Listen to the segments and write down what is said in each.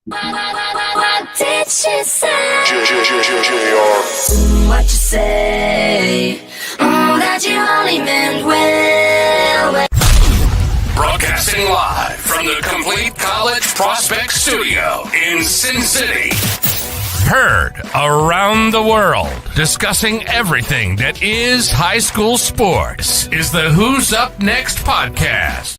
What did she say? What you say? That you only meant well. Broadcasting live from the Complete College Prospect Studio in Sin City. Heard around the world, discussing everything that is high school sports, is the Who's Up Next podcast.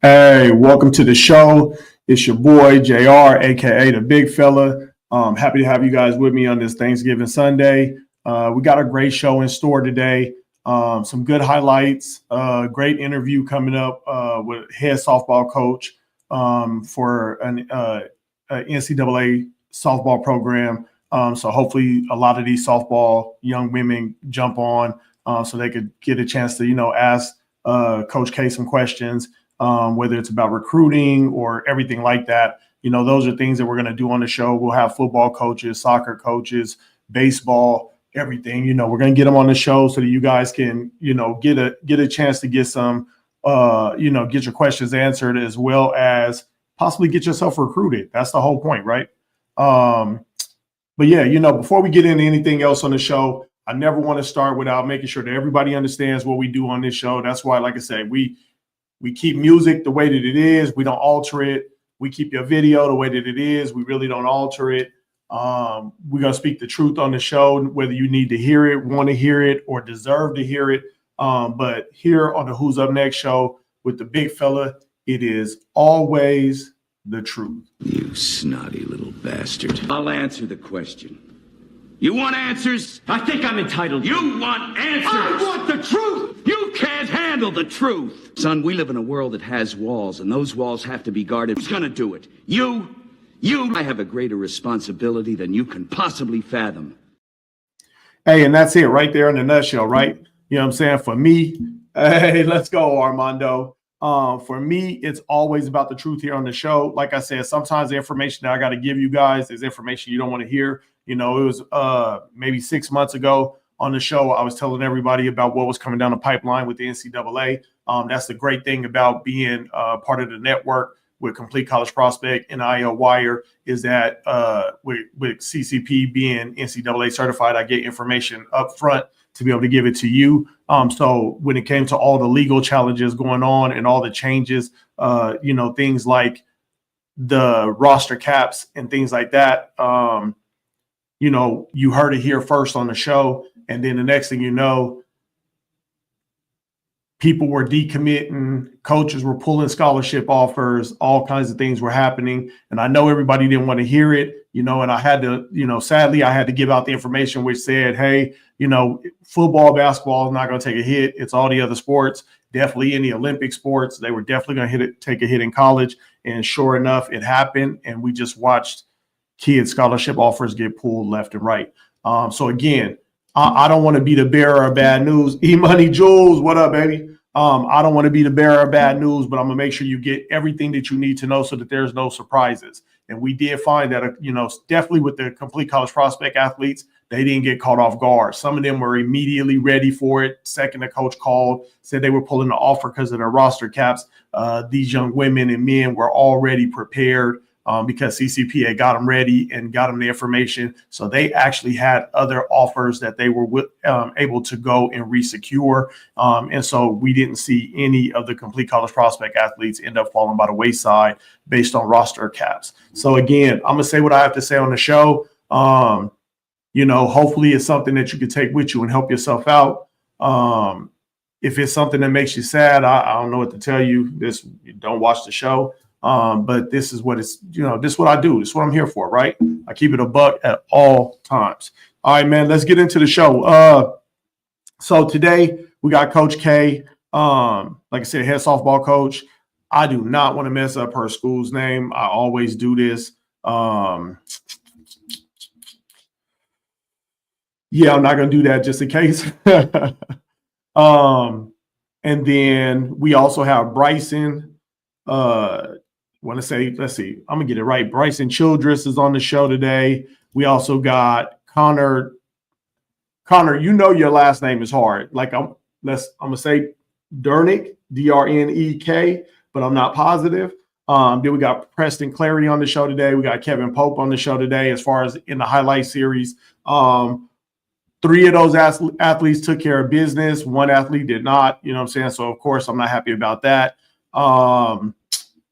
Hey, welcome to the show. It's your boy, JR, a.k.a. the Big Fella. Happy to have you guys with me on this Thanksgiving Sunday. We got a great show in store today. Some good highlights, great interview coming up with head softball coach for an NCAA softball program. So hopefully a lot of these softball young women jump on so they could get a chance to, ask Coach K some questions. Whether it's about recruiting or everything like that. Those are things that we're going to do on the show. We'll have football coaches, soccer coaches, baseball, everything. We're going to get them on the show so that you guys can, get a chance to get some, get your questions answered, as well as possibly get yourself recruited. That's the whole point, right? But yeah, before we get into anything else on the show, I never want to start without making sure that everybody understands what we do on this show. That's why, like I said, we keep music the way that it is. We don't alter it. We keep your video the way that it is. We really don't alter it. We're going to speak the truth on the show, whether you need to hear it, want to hear it, or deserve to hear it. But here on the Who's Up Next show with the Big Fella, it is always the truth. You snotty little bastard. I'll answer the question. You want answers? I think I'm entitled. You want answers? I want the truth! You can't handle the truth! Son, we live in a world that has walls, and those walls have to be guarded. Who's gonna do it? You? I have a greater responsibility than you can possibly fathom. Hey, and that's it right there in a nutshell, right? You know what I'm saying? For me, hey, let's go, Armando. For me, it's always about the truth here on the show. Like I said, sometimes the information that I got to give you guys is information you don't want to hear. It was maybe 6 months ago on the show, I was telling everybody about what was coming down the pipeline with the NCAA. That's the great thing about being part of the network with Complete College Prospect and NIL Wire is that with CCP being NCAA certified, I get information up front to be able to give it to you. So when it came to all the legal challenges going on and all the changes, things like the roster caps and things like that, you heard it here first on the show. And then the next thing you know, people were decommitting, coaches were pulling scholarship offers, all kinds of things were happening. And I know everybody didn't want to hear it, and I had to, sadly, I had to give out the information which said, hey, football, basketball is not going to take a hit. It's all the other sports, definitely in the Olympic sports. They were definitely going to take a hit in college. And sure enough, it happened. And we just watched kids' scholarship offers get pulled left and right. So again, I don't want to be the bearer of bad news. E-Money Jules, what up, baby? I don't want to be the bearer of bad news, but I'm going to make sure you get everything that you need to know so that there's no surprises. And we did find that, definitely with the Complete College Prospect athletes, they didn't get caught off guard. Some of them were immediately ready for it. Second, the coach called, said they were pulling the offer because of their roster caps. These young women and men were already prepared. Because CCP had got them ready and got them the information. So they actually had other offers that they were able to go and resecure. And so we didn't see any of the Complete College Prospect athletes end up falling by the wayside based on roster caps. So again, I'm going to say what I have to say on the show. Hopefully it's something that you can take with you and help yourself out. If it's something that makes you sad, I don't know what to tell you. Don't watch the show. But this is what this is what I do. This is what I'm here for, right? I keep it a buck at all times. All right, man, let's get into the show. So today we got Coach K, like I said, head softball coach. I do not want to mess up her school's name. I always do this. Yeah, I'm not going to do that just in case. And then we also have Bryson. Want to say, let's see, I'm gonna get it right. Bryson Childress is on the show today. We also got Connor. Connor, your last name is hard. Like I'm gonna say Dernick, D-R-N-E-K, but I'm not positive. Then we got Preston Clarity on the show today. We got Kevin Pope on the show today as far as in the highlight series. 3 of those athletes took care of business. 1 athlete did not, you know what I'm saying? So, of course, I'm not happy about that.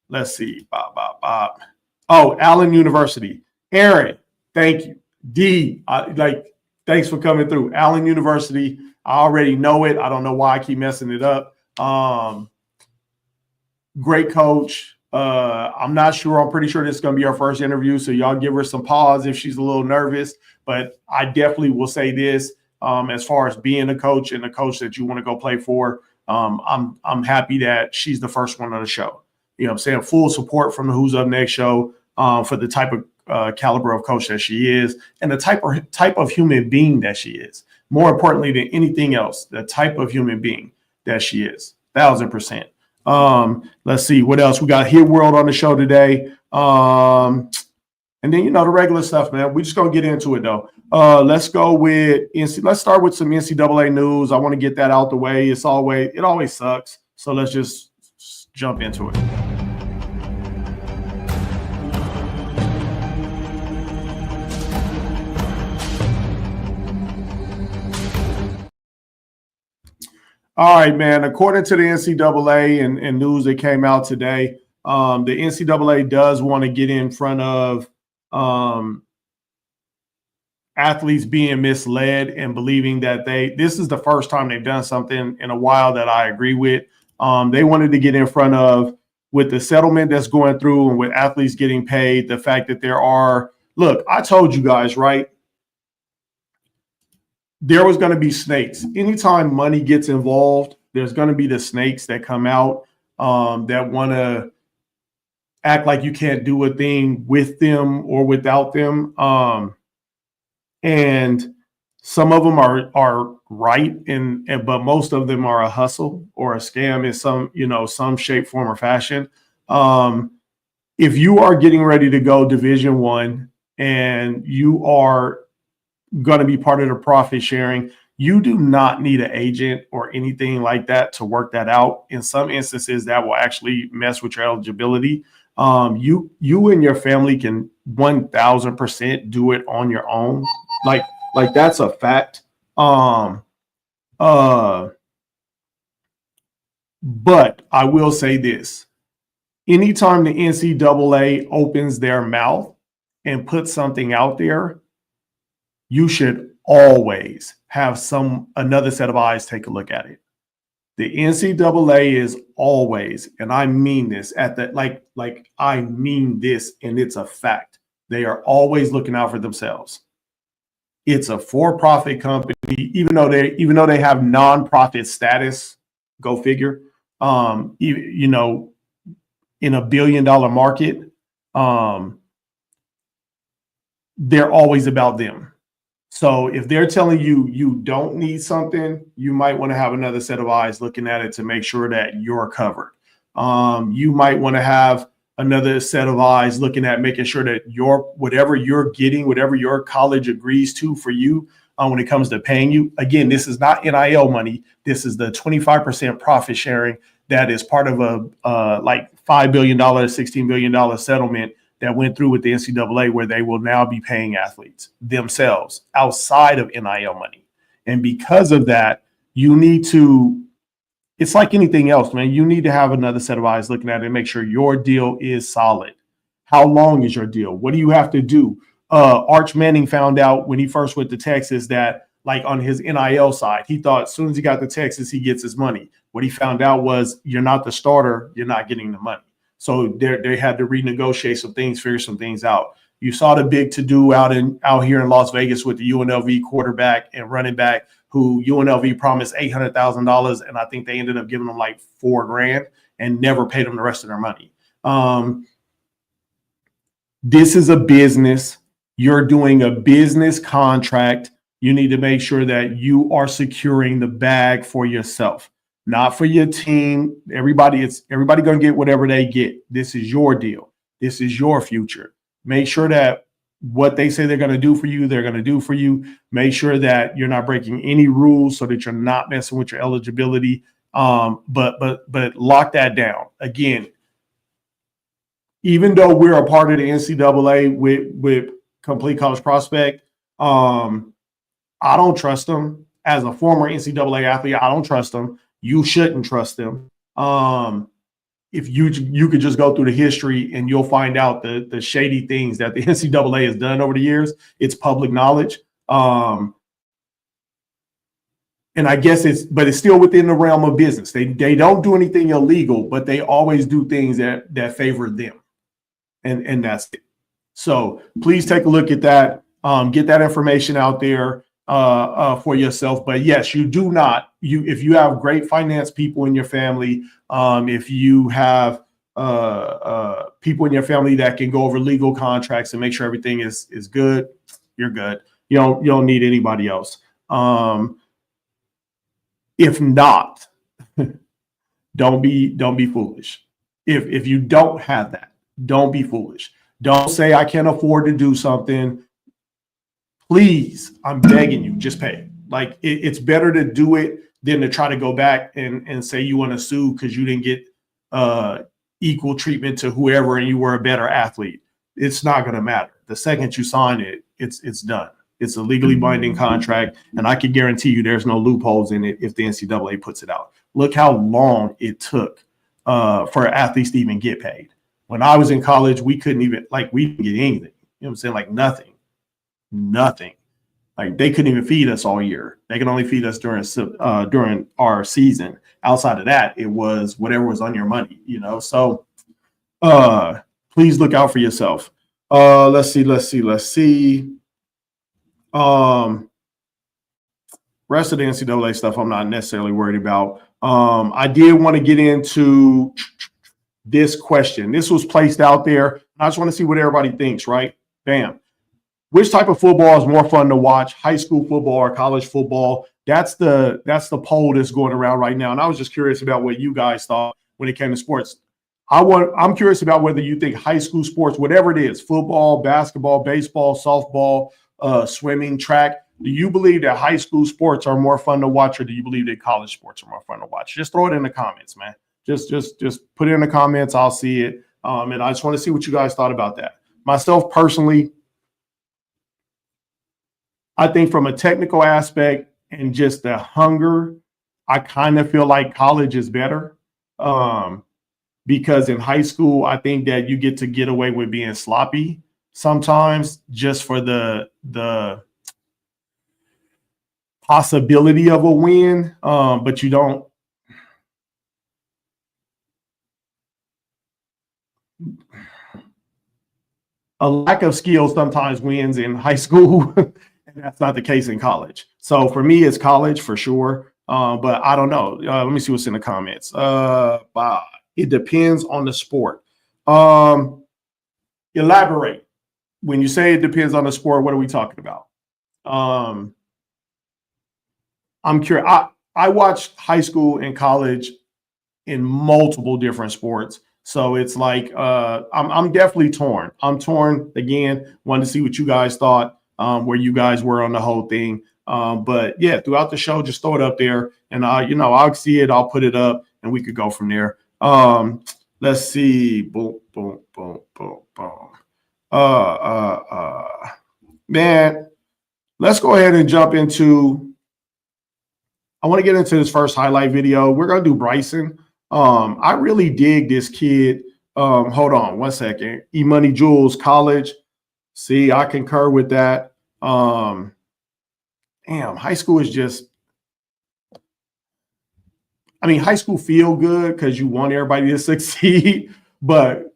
Let's see. Bob. Oh, Allen University. Aaron, thank you. D, thanks for coming through. Allen University, I already know it. I don't know why I keep messing it up. Great coach. I'm not sure. I'm pretty sure this is going to be our first interview, so y'all give her some pause if she's a little nervous. But I definitely will say this, as far as being a coach and a coach that you want to go play for, I'm happy that she's the first one on the show. You know what I'm saying? Full support from the Who's Up Next show for the type of caliber of coach that she is and the type of human being that she is. More importantly than anything else, the type of human being that she is. 1,000%. Let's see what else. We got Hit World on the show today. And then, the regular stuff, man. We're just going to get into it, though. Let's go with let's start with some NCAA news. I want to get that out the way. It always sucks. So let's just jump into it. All right, man. According to the NCAA and news that came out today, the NCAA does want to get in front of athletes being misled and believing that this is the first time they've done something in a while that I agree with. They wanted to get in front of, with the settlement that's going through and with athletes getting paid, the fact that look, I told you guys, right? There was going to be snakes. Anytime money gets involved, there's going to be the snakes that come out that want to act like you can't do a thing with them or without them. And some of them are right, but most of them are a hustle or a scam in some shape, form, or fashion. If you are getting ready to go Division I and you are going to be part of the profit sharing, you do not need an agent or anything like that to work that out. In some instances, that will actually mess with your eligibility. You and your family can 1,000% do it on your own. Like that's a fact. But I will say this: anytime the NCAA opens their mouth and puts something out there, you should always have another set of eyes take a look at it. The NCAA is always, and I mean this I mean this, and it's a fact. They are always looking out for themselves. It's a for-profit company, even though they have non-profit status. Go figure. In a billion-dollar market, they're always about them. So if they're telling you you don't need something, you might want to have another set of eyes looking at it to make sure that you're covered. You might want to have another set of eyes looking at making sure that whatever you're getting, whatever your college agrees to for you when it comes to paying you. Again, this is not NIL money. This is the 25% profit sharing that is part of a $5 billion, $16 billion settlement that went through with the NCAA, where they will now be paying athletes themselves outside of NIL money. And because of that, it's like anything else, man. You need to have another set of eyes looking at it and make sure your deal is solid. How long is your deal? What do you have to do? Arch Manning found out when he first went to Texas that, on his NIL side, he thought as soon as he got to Texas, he gets his money. What he found out was, you're not the starter, you're not getting the money. So they had to renegotiate some things, figure some things out. You saw the big to-do out here in Las Vegas with the UNLV quarterback and running back, who UNLV promised $800,000, and I think they ended up giving them like $4,000 and never paid them the rest of their money. This is a business. You're doing a business contract. You need to make sure that you are securing the bag for yourself, not for your team. Everybody going to get whatever they get. This is your deal. This is your future. Make sure that what they say they're going to do for you, they're going to do for you. Make sure that you're not breaking any rules so that you're not messing with your eligibility. But lock that down. Again, even though we're a part of the NCAA with Complete College Prospect, I don't trust them. As a former NCAA athlete, I don't trust them. You shouldn't trust them. If you could just go through the history and you'll find out the shady things that the NCAA has done over the years. It's public knowledge. And I guess it's still within the realm of business. They don't do anything illegal, but they always do things that favor them. And that's it. So please take a look at that. Get that information out there for yourself. But yes, you do not. If you have great finance people in your family, if you have people in your family that can go over legal contracts and make sure everything is good, you're good. You don't need anybody else. If not, don't be foolish. If you don't have that, don't be foolish. Don't say I can't afford to do something. Please, I'm begging you, just pay it. Like it's better to do it than to try to go back and say you want to sue because you didn't get equal treatment to whoever and you were a better athlete. It's not going to matter. The second you sign it, it's done. It's a legally binding contract, and I can guarantee you there's no loopholes in it if the NCAA puts it out. Look how long it took for athletes to even get paid. When I was in college, we couldn't even we didn't get anything. You know what I'm saying? Like nothing. Like they couldn't even feed us all year. They could only feed us during our season. Outside of that, it was whatever was on your money, So please look out for yourself. Let's see. Rest of the NCAA stuff I'm not necessarily worried about. I did want to get into this question. This was placed out there. I just want to see what everybody thinks, right? Bam. Which type of football is more fun to watch, high school football or college football? That's the poll that's going around right now. And I was just curious about what you guys thought when it came to sports. I'm curious about whether you think high school sports, whatever it is, football, basketball, baseball, softball, swimming, track, do you believe that high school sports are more fun to watch, or do you believe that college sports are more fun to watch? Just throw it in the comments, man. Just put it in the comments. I'll see it. And I just want to see what you guys thought about that. Myself personally, I think from a technical aspect and just the hunger, I kind of feel like college is better. Because in high school, I think that you get away with being sloppy sometimes just for the possibility of a win, but you don't. A lack of skill sometimes wins in high school, and that's not the case in college. So for me, it's college for sure, but I don't know. Let me see what's in the comments. It depends on the sport. Elaborate. When you say it depends on the sport, what are we talking about? I'm curious. I watched high school and college in multiple different sports. So it's like I'm definitely torn. I'm torn again. Wanted to see what you guys thought, where you guys were on the whole thing. But yeah, throughout the show, just throw it up there, and I'll see it. I'll put it up, and we could go from there. Let's see. Boom, boom, boom, boom, boom. Man, let's go ahead and jump into. I want to get into this first highlight video. We're gonna do Bryson. I really dig this kid. Hold on one second. E-Money Jules College. See, I concur with that. Damn, high school is just. I mean, high school feel good because you want everybody to succeed, but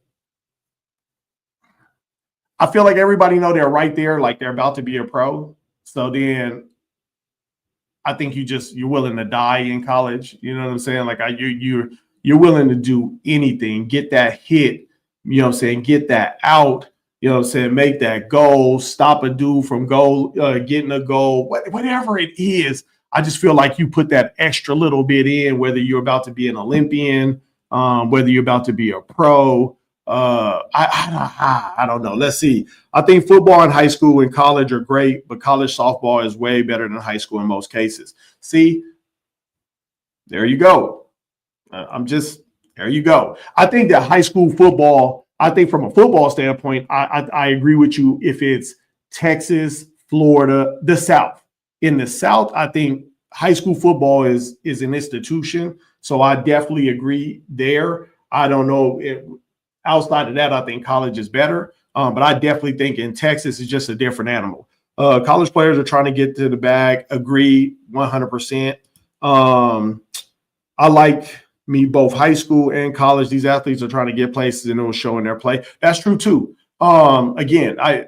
I feel like everybody know they're right there, like they're about to be a pro. So then I think you're willing to die in college. You know what I'm saying? Like you're willing to do anything, get that hit, you know what I'm saying, get that out, you know what I'm saying, make that goal, stop a dude from getting a goal, whatever it is. I just feel like you put that extra little bit in, whether you're about to be an Olympian, whether you're about to be a pro. I don't know. Let's see. I think football in high school and college are great, but college softball is way better than high school in most cases. See, there you go. There you go. I think that high school football I think from a football standpoint, I agree with you. If it's Texas, Florida, the South, in the South, I think high school football is an institution. So I definitely agree there. I don't know if outside of that, I think college is better. But I definitely think in Texas, it's just a different animal. College players are trying to get to the bag. Agree 100%. I like me both high school and college. These athletes are trying to get places and it was showing their play. That's true too. Again, I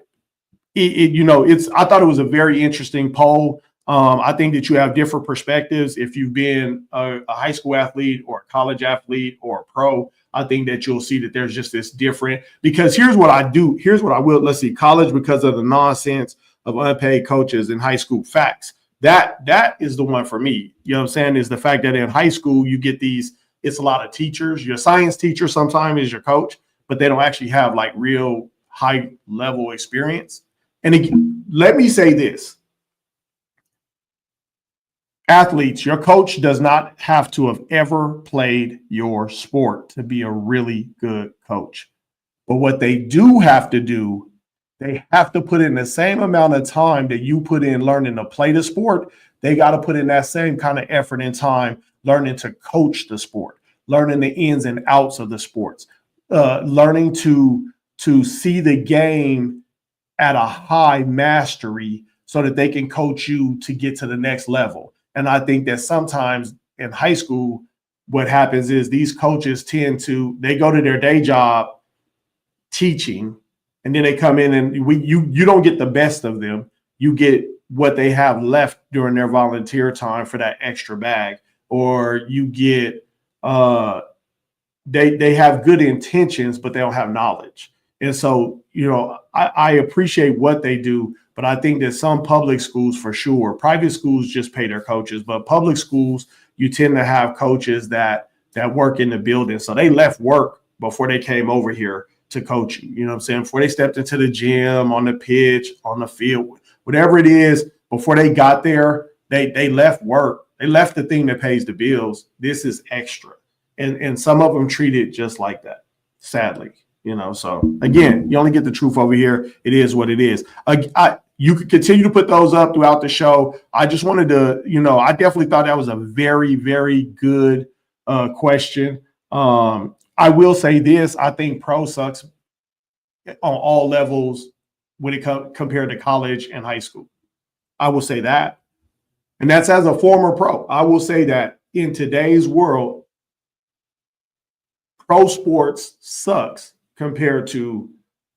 thought it was a very interesting poll. I think that you have different perspectives. If you've been a high school athlete or a college athlete or a pro, I think that you'll see that there's just this different, because here's what I do. Here's what I will. Let's see, college, because of the nonsense of unpaid coaches in high school. Facts. That is the one for me. You know what I'm saying? Is the fact that in high school, you get these, it's a lot of teachers. Your science teacher sometimes is your coach, but they don't actually have like real high level experience. And again, let me say this. Athletes, your coach does not have to have ever played your sport to be a really good coach. But what they do have to do, they have to put in the same amount of time that you put in learning to play the sport. They got to put in that same kind of effort and time learning to coach the sport, learning the ins and outs of the sports, learning to see the game at a high mastery so that they can coach you to get to the next level. And I think that sometimes in high school, what happens is these coaches they go to their day job teaching, and then they come in and you don't get the best of them. You get what they have left during their volunteer time for that extra bag, or you get they have good intentions, but they don't have knowledge. And so, I appreciate what they do, but I think that some public schools, for sure, private schools just pay their coaches, but public schools, you tend to have coaches that work in the building. So they left work before they came over here to coach you. You know what I'm saying? Before they stepped into the gym, on the pitch, on the field, whatever it is, before they got there, they left work. They left the thing that pays the bills. This is extra. And some of them treat it just like that, sadly. So again, you only get the truth over here. It is what it is. You could continue to put those up throughout the show. I just wanted to, I definitely thought that was a very, very good question. I will say this. I think pro sucks on all levels when it compared to college and high school. I will say that. And that's as a former pro. I will say that in today's world, pro sports sucks compared to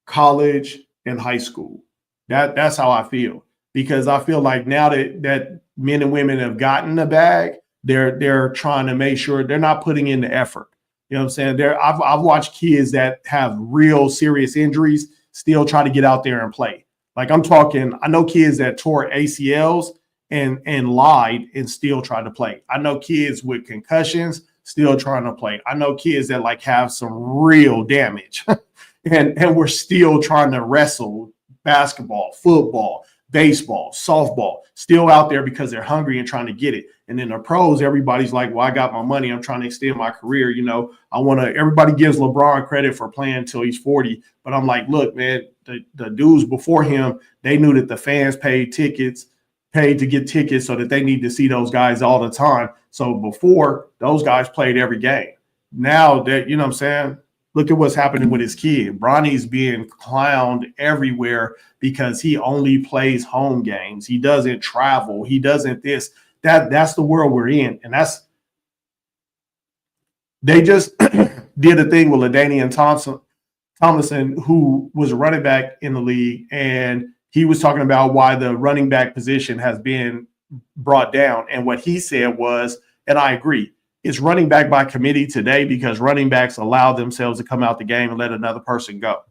college and high school. That's how I feel, because I feel like now that men and women have gotten the bag, they're trying to make sure they're not putting in the effort. You know what I'm saying? I've watched kids that have real serious injuries still try to get out there and play. Like I know kids that tore ACLs and lied and still tried to play. I know kids with concussions still trying to play. I know kids that like have some real damage and we're still trying to wrestle basketball, football, baseball, softball, still out there because they're hungry and trying to get it. And then the pros, everybody's like, well, I got my money. I'm trying to extend my career. Everybody gives LeBron credit for playing until he's 40. But I'm like, look, man, the dudes before him, they knew that the fans paid to get tickets so that they need to see those guys all the time. So before, those guys played every game. Now that, you know what I'm saying? Look at what's happening with his kid. Bronny's being clowned everywhere because he only plays home games. He doesn't travel. He doesn't this. That's the world we're in. And they just did a thing with LaDainian Tomlinson, who was a running back in the league, and he was talking about why the running back position has been brought down. And what he said was, and I agree, it's running back by committee today because running backs allow themselves to come out the game and let another person go.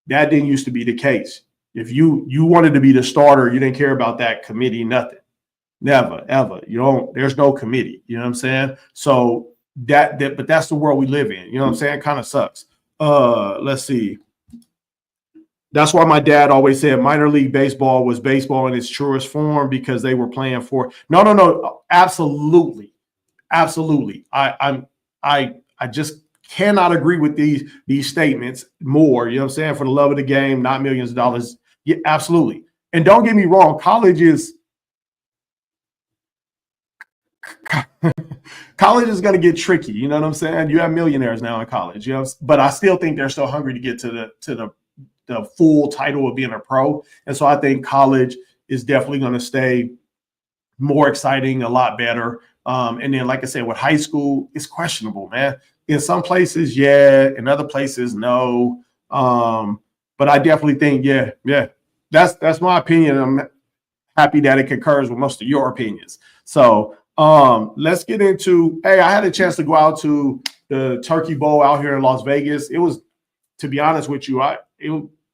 That didn't used to be the case. If you wanted to be the starter, you didn't care about that committee, nothing. Never, ever. There's no committee. You know what I'm saying? So but that's the world we live in. You know what I'm saying? Kind of sucks. Let's see. That's why my dad always said minor league baseball was baseball in its truest form, because they were playing for. No. Absolutely. I just cannot agree with these statements more. You know what I'm saying? For the love of the game, not millions of dollars. Yeah, absolutely. And don't get me wrong, college is going to get tricky. You know what I'm saying? You have millionaires now in college, you know, but I still think they're still hungry to get to the full title of being a pro. And so I think college is definitely going to stay more exciting, a lot better. And then, like I said, with high school, it's questionable, man. In some places, yeah. In other places, no. But I definitely think, yeah. That's my opinion. I'm happy that it concurs with most of your opinions. So let's get into, hey, I had a chance to go out to the Turkey Bowl out here in Las Vegas. It was, to be honest with you, it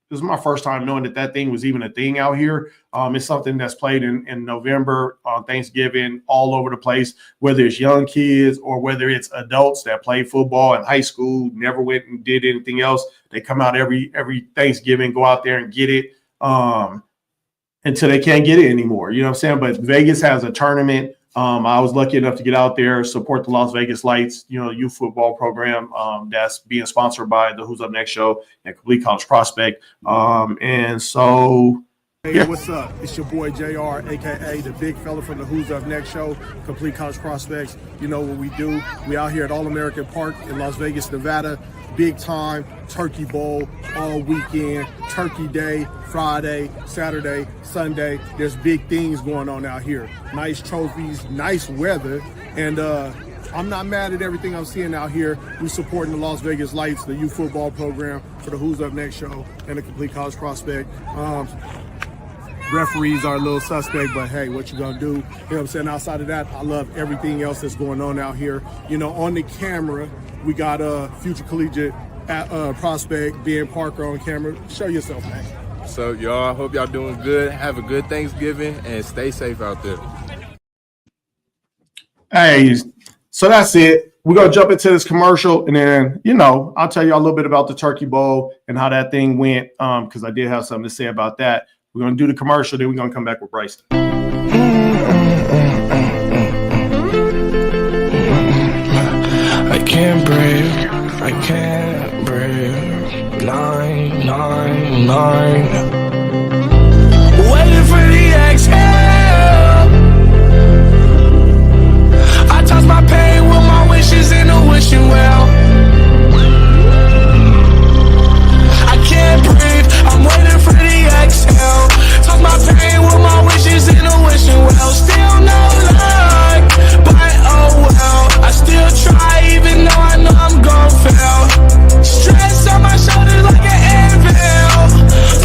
was my first time knowing that thing was even a thing out here. It's something that's played in November on Thanksgiving all over the place, whether it's young kids or whether it's adults that play football in high school, never went and did anything else. They come out every Thanksgiving, go out there and get it until they can't get it anymore. You know what I'm saying? But Vegas has a tournament. I was lucky enough to get out there, support the Las Vegas Lights, youth football program that's being sponsored by the Who's Up Next show and Complete College Prospect. And so, Hey, what's up? It's your boy JR, aka the big fella from the Who's Up Next show, Complete College Prospects. You know what we do. We out here at All American Park in Las Vegas, Nevada. Big time Turkey Bowl all weekend, Turkey Day, Friday, Saturday, Sunday. There's big things going on out here. Nice trophies, nice weather, and I'm not mad at everything I'm seeing out here. We're supporting the Las Vegas Lights, the youth football program for the Who's Up Next show and the Complete College Prospect. Referees are a little suspect, but hey, what you gonna do? You know what I'm saying? Outside of that, I love everything else that's going on out here. On the camera, we got a future collegiate prospect, Ben Parker, on camera. Show yourself, man. So y'all, hope y'all doing good. Have a good Thanksgiving and stay safe out there. hey, so that's it. We're going to jump into this commercial, and then, I'll tell you a little bit about the Turkey Bowl and how that thing went, because I did have something to say about that. We're going to do the commercial, then we're going to come back with Bryson. I can't breathe. 999. Waiting for the exhale. I toss my pain with my wishes in a wishing well. I can't breathe. I'm waiting for the exhale. Toss my pain with my wishes in a wishing well. Still no luck, but oh well. I still try even though I know I'm gon' fail. Stress on my shoulders like an anvil.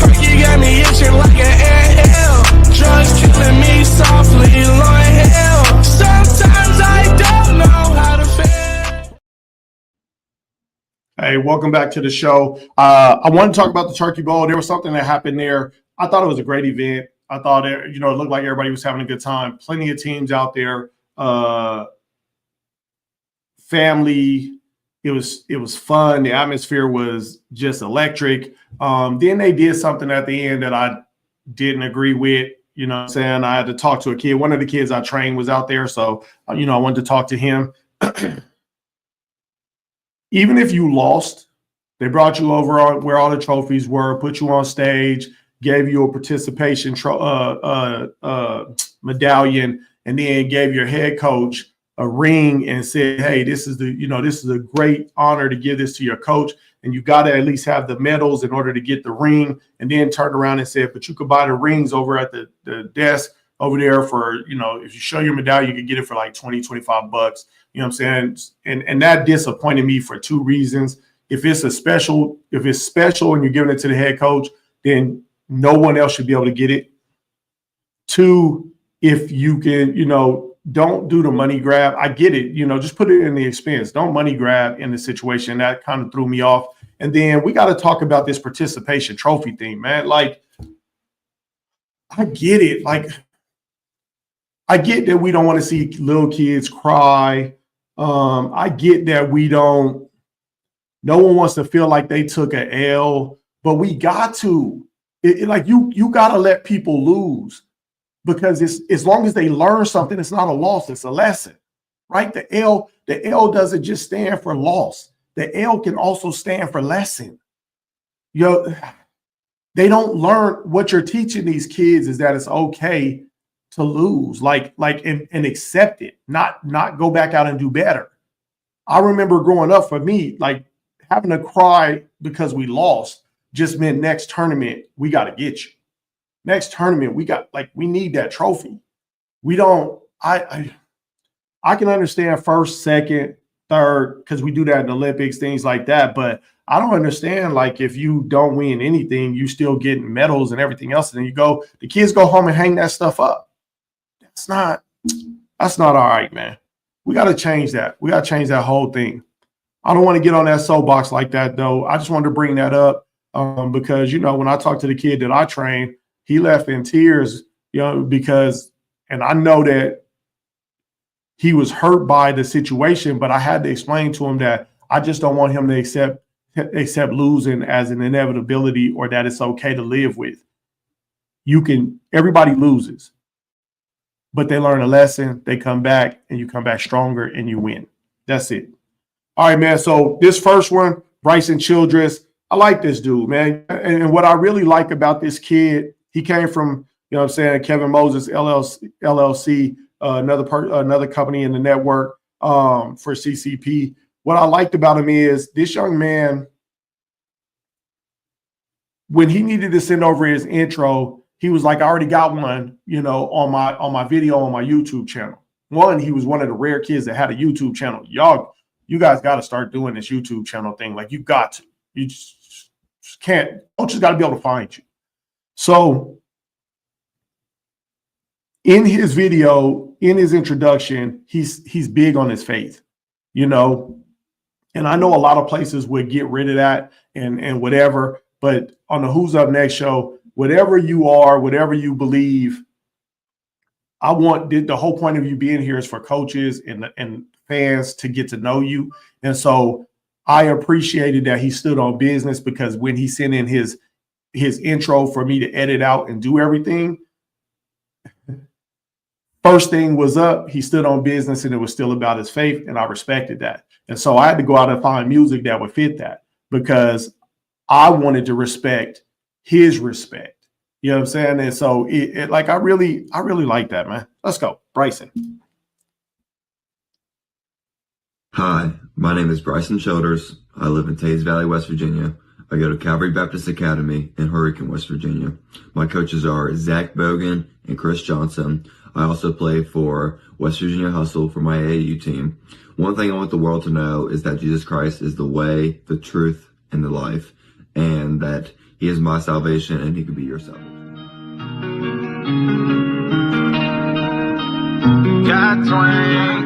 Perky got me itching like an anthill. Drugs killing me softly, Lord Hill. Sometimes I don't know how to feel. Hey, welcome back to the show. I want to talk about the Turkey Bowl. There was something that happened there. I thought it was a great event. I thought it looked like everybody was having a good time. Plenty of teams out there. Family. It was fun. The atmosphere was just electric. Then they did something at the end that I didn't agree with. You know what I'm saying? I had to talk to a kid. One of the kids I trained was out there. So, I wanted to talk to him. Even if you lost, they brought you over where all the trophies were, put you on stage, gave you a participation medallion, and then gave your head coach a ring and said, hey, this is a great honor to give this to your coach. And you got to at least have the medals in order to get the ring. And then turned around and said, but you could buy the rings over at the desk over there for, if you show your medallion, you could get it for like $20, $25. You know what I'm saying? And that disappointed me for two reasons. If it's special and you're giving it to the head coach, then no one else should be able to get it. Two, if you can, don't do the money grab. I get it. Just put it in the expense. Don't money grab in the situation. That kind of threw me off. And then we got to talk about this participation trophy thing, man. Like, I get it. Like, I get that we don't want to see little kids cry. I get that no one wants to feel like they took an L, but we got to. You got to let people lose. Because as long as they learn something, it's not a loss, it's a lesson, right? The L doesn't just stand for loss. the L can also stand for lesson. They don't learn what you're teaching these kids is that it's okay to lose, and accept it, not go back out and do better. I remember growing up, for me, like having to cry because we lost just meant next tournament, we got to get you. Next tournament, we need that trophy. We don't, I can understand first, second, third, because we do that in the Olympics, things like that. But I don't understand, like, if you don't win anything, you still getting medals and everything else. And then the kids go home and hang that stuff up. That's not all right, man. We got to change that. We got to change that whole thing. I don't want to get on that soapbox like that, though. I just wanted to bring that up because, when I talked to the kid that I trained, he left in tears, because, and I know that he was hurt by the situation, but I had to explain to him that I just don't want him to accept losing as an inevitability or that it's okay to live with. Everybody loses, but they learn a lesson, they come back, and you come back stronger and you win. That's it. All right, man. So this first one, Bryson Childress, I like this dude, man. And what I really like about this kid, he came from, Kevin Moses LLC, another company in the network for CCP. What I liked about him is this young man, when he needed to send over his intro, he was like, I already got one, on my video on my YouTube channel. He was one of the rare kids that had a YouTube channel. You guys got to start doing this YouTube channel thing. Like, you got to. You just can't. Coaches got to be able to find you. So in his video, in his introduction, he's big on his faith, and I know a lot of places would get rid of that and whatever, but on the Who's Up Next show, whatever you are, whatever you believe, I want the whole point of you being here is for coaches and fans to get to know you. And so I appreciated that he stood on business, because when he sent in his intro for me to edit out and do everything, first thing was up, he stood on business, and it was still about his faith, and I respected that. And so I had to go out and find music that would fit that, because I wanted to respect his respect. You know what I'm saying? And so I really like that, man. Let's go. Bryson. Hi, my name is Bryson Childers. I live in Tays Valley, West Virginia. I go to Calvary Baptist Academy in Hurricane, West Virginia. My coaches are Zach Bogan and Chris Johnson. I also play for West Virginia Hustle for my AAU team. One thing I want the world to know is that Jesus Christ is the way, the truth, and the life, and that he is my salvation and he can be your salvation. God twang.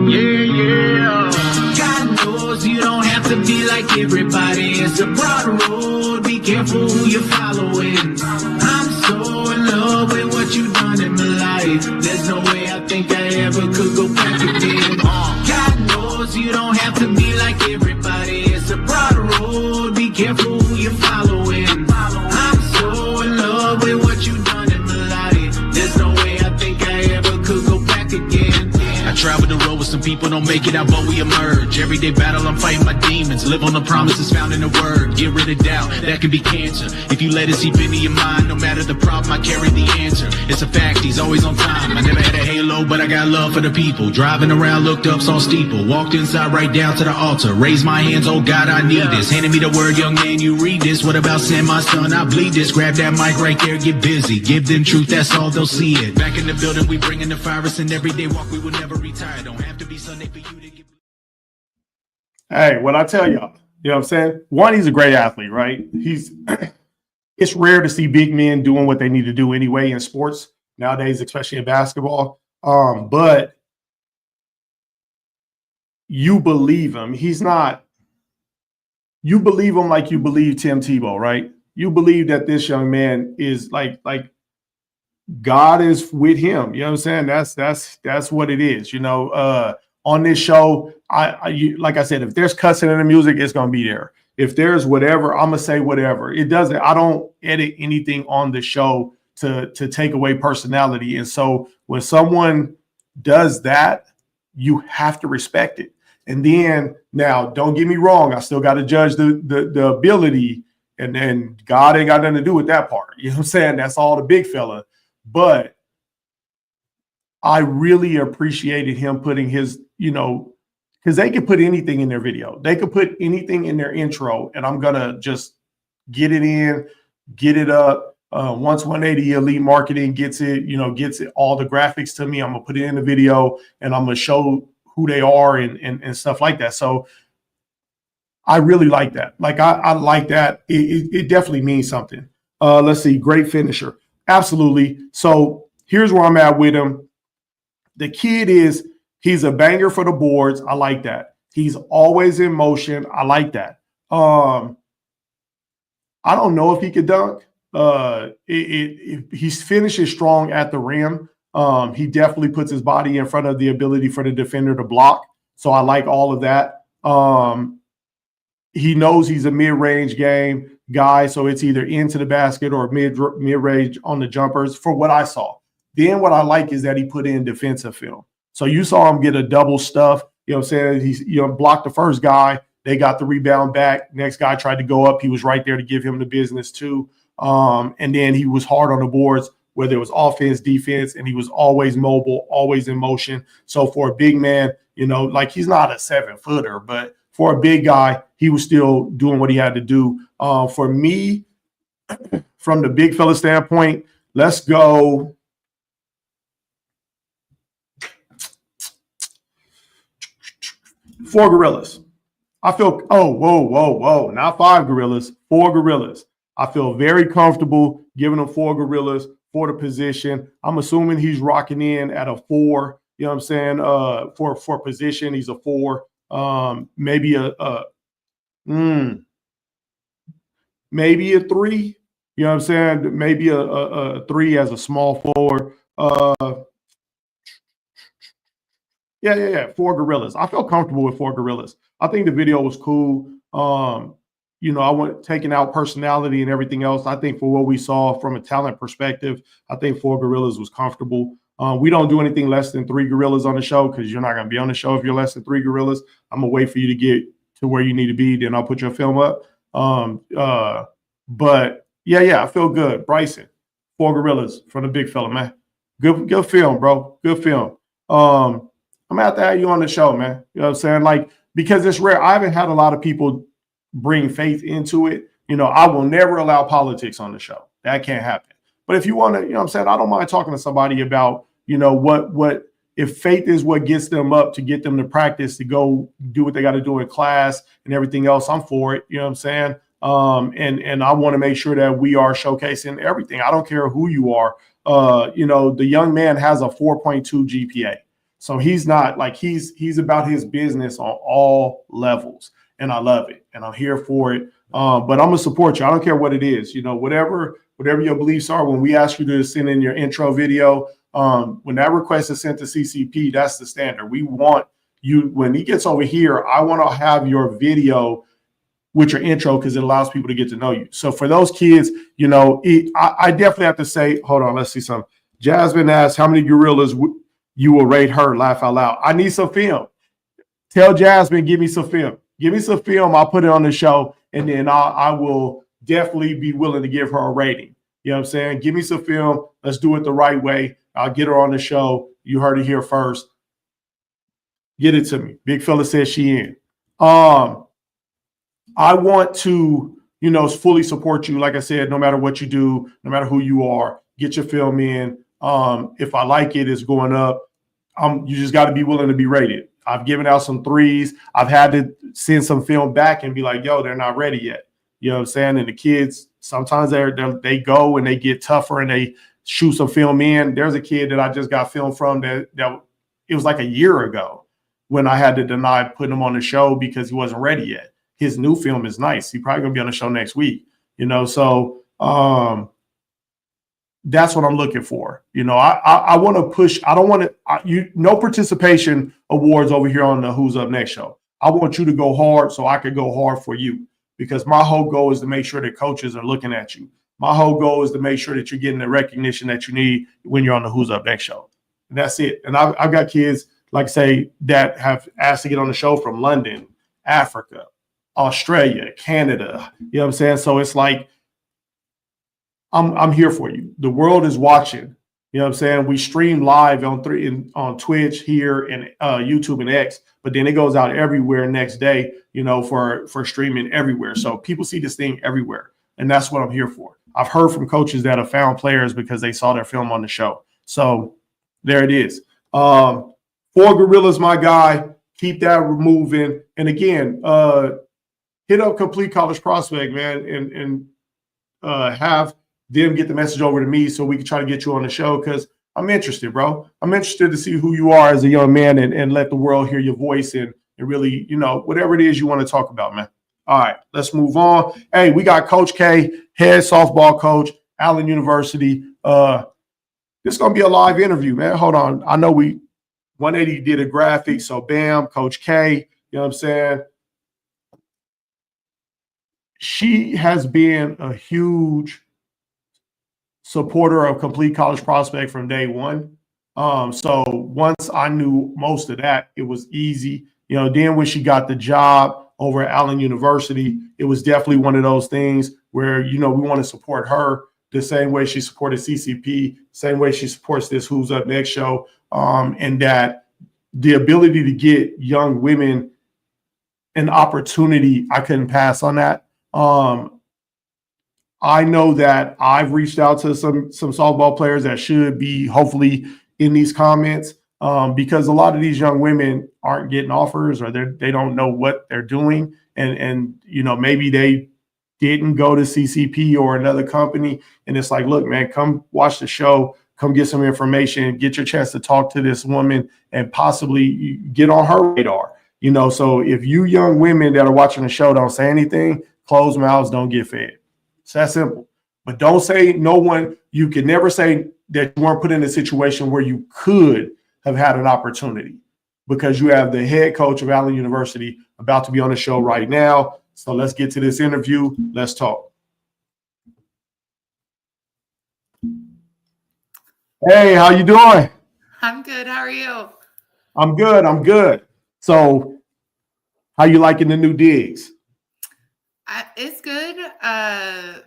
Yeah. God knows you don't have to be like everybody. It's a broad road. Be careful who you're following. I'm so in love with what you've done in my life. There's no way I think I ever could go back again. God knows you don't have to be like everybody. It's a broad road. Be careful who you're following. I'm so in love with what you've done in my life. There's no way I think I ever could go back again. I travel the road with some people, don't make it out, but we emerge. Everyday battle, I'm fighting my demons. Live on the promises found in the word. Get rid of doubt, that can be cancer. If you let it seep into your mind, no matter the problem, I carry the answer. It's a fact, he's always on time. I never had a halo, but I got love for the people. Driving around, looked up, saw steeple. Walked inside, right down to the altar. Raised my hands, oh God, I need this. Handed me the word, young man, you read this. What about sin, my son? I bleed this. Grab that mic right there, get busy. Give them truth, that's all they'll see it. Back in the building, we bringing the virus. And everyday walk, we will never retire. Don't have to be Sunday for you to get. Hey, what I tell y'all, you know what I'm saying? One, he's a great athlete, right? It's rare to see big men doing what they need to do anyway in sports nowadays, especially in basketball. But you believe him. You believe him like you believe Tim Tebow, right? You believe that this young man is like God is with him. You know what I'm saying? That's what it is. On this show, like I said, if there's cussing in the music, it's gonna be there. If there's whatever, I'm gonna say whatever. It doesn't. I don't edit anything on the show to take away personality. And so when someone does that, you have to respect it. And then now, don't get me wrong, I still got to judge the ability, and then God ain't got nothing to do with that part. You know what I'm saying? That's all the big fella. But I really appreciated him putting his, because they could put anything in their video. They could put anything in their intro, and I'm going to just get it in, get it up. Once 180 Elite Marketing gets it, gets it, all the graphics to me, I'm going to put it in the video, and I'm going to show who they are and stuff like that. So I really like that. Like, I like that. It definitely means something. Let's see. Great finisher. Absolutely. So here's where I'm at with him. The kid he's a banger for the boards. I like that. He's always in motion. I like that. I don't know if he could dunk. He finishes strong at the rim. He definitely puts his body in front of the ability for the defender to block. So I like all of that. He knows he's a mid-range game guy, so it's either into the basket or mid-range on the jumpers for what I saw. Then what I like is that he put in defensive film. So you saw him get a double stuff. You know what I'm saying? He's blocked the first guy. They got the rebound back. Next guy tried to go up. He was right there to give him the business too. And then he was hard on the boards, whether it was offense, defense, and he was always mobile, always in motion. So for a big man, like, he's not a 7-footer, but for a big guy, he was still doing what he had to do. For me, from the big fella standpoint, let's go. Four gorillas. I feel, whoa, not 5 gorillas, 4 gorillas. I feel very comfortable giving him 4 gorillas for the position. I'm assuming he's rocking in at a 4, you know what I'm saying? For position, he's a 4. Maybe maybe a 3, you know what I'm saying? Maybe a 3 as a small forward. Yeah. 4 gorillas. I feel comfortable with 4 gorillas. I think the video was cool. I went taking out personality and everything else. I think for what we saw from a talent perspective, I think 4 gorillas was comfortable. We don't do anything less than 3 gorillas on the show, because you're not going to be on the show if you're less than 3 gorillas. I'm going to wait for you to get to where you need to be. Then I'll put your film up. But yeah, I feel good. Bryson, 4 gorillas from the big fella, man. Good film, bro. Good film. I'm going to have to have you on the show, man. You know what I'm saying? Like, because it's rare. I haven't had a lot of people bring faith into it. I will never allow politics on the show. That can't happen. But if you want to, I'm saying, I don't mind talking to somebody about, what if faith is what gets them up to get them to practice, to go do what they got to do in class and everything else, I'm for it. You know what I'm saying? And I want to make sure that we are showcasing everything. I don't care who you are. The young man has a 4.2 GPA. So he's not like, he's about his business on all levels. And I love it. And I'm here for it. But I'm going to support you. I don't care what it is. Whatever your beliefs are, when we ask you to send in your intro video, when that request is sent to CCP, that's the standard. We want you, when he gets over here, I want to have your video with your intro, because it allows people to get to know you. So for those kids, I definitely have to say, hold on, let's see something. Jasmine asked, how many gorillas you will rate her? Laugh out loud. I need some film. Tell Jasmine, give me some film. Give me some film. I'll put it on the show, and then I will definitely be willing to give her a rating. You know what I'm saying? Give me some film. Let's do it the right way. I'll get her on the show. You heard it here first. Get it to me. Big fella says she in. I want to, fully support you. Like I said, no matter what you do, no matter who you are, get your film in. If I like it, it's going up. You just got to be willing to be rated. I've given out some 3s. I've had to send some film back and be like, yo, they're not ready yet. You know what I'm saying? And the kids, sometimes they go and they get tougher and they shoot some film in. There's a kid that I just got film from that it was like a year ago when I had to deny putting him on the show because he wasn't ready yet. His new film is nice. He's probably going to be on the show next week. So that's what I'm looking for. I want to push. I don't want to, no participation awards over here on the Who's Up Next show. I want you to go hard so I could go hard for you, because my whole goal is to make sure that coaches are looking at you. My whole goal is to make sure that you're getting the recognition that you need when you're on the Who's Up Next show. and that's it. And I've got kids, like I say, that have asked to get on the show from London, Africa, Australia, Canada. You know what I'm saying? So it's like, I'm here for you. The world is watching. You know what I'm saying? We stream live on Twitch here and YouTube and X, but then it goes out everywhere next day, you know, for streaming everywhere. So people see this thing everywhere, and that's what I'm here for. I've heard from coaches that have found players because they saw their film on the show. So there it is. Four Gorillas, my guy. Keep that moving. And again, hit up Complete College Prospect, man, and have them get the message over to me so we can try to get you on the show, because I'm interested, bro. I'm interested to see who you are as a young man and let the world hear your voice and really, you know, whatever it is you want to talk about, man. All right, let's move on. Hey, we got Coach K, head softball coach, Allen University. This is going to be a live interview, man. Hold on. I know 180 did a graphic, so bam, Coach K, you know what I'm saying? She has been a huge supporter of Complete College Prospect from day one. So once I knew most of that, it was easy. You know, then when she got the job over at Allen University, it was definitely one of those things where, you know, we want to support her the same way she supported CCP, same way she supports this Who's Up Next show, and that the ability to get young women an opportunity, I couldn't pass on that. I know that I've reached out to some softball players that should be hopefully in these comments, because a lot of these young women aren't getting offers, or they don't know what they're doing. And you know, maybe they didn't go to CCP or another company. And it's like, look, man, come watch the show, come get some information, get your chance to talk to this woman and possibly get on her radar. You know, so if you young women that are watching the show don't say anything, closed mouths don't get fed. It's that simple. But don't say no one. You can never say that you weren't put in a situation where you could have had an opportunity, because you have the head coach of Allen University about to be on the show right now. So let's get to this interview. Let's talk. Hey, how you doing? I'm good. How are you? I'm good. I'm good. So how you liking the new digs? It's good. I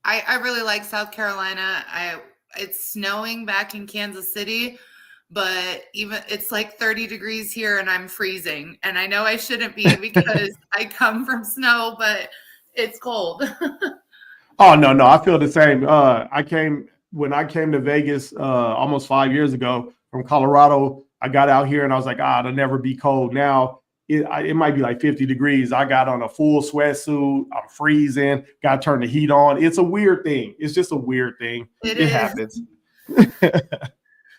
really like South Carolina. It's snowing back in Kansas City, but even it's like 30 degrees here and I'm freezing. And I know I shouldn't be because I come from snow, but it's cold. Oh, no, I feel the same. When I came to Vegas almost 5 years ago from Colorado, I got out here and I was like, it'll never be cold. Now it might be like 50 degrees. I got on a full sweatsuit. I'm freezing. Got to turn the heat on. It's a weird thing. It's just a weird thing. It happens.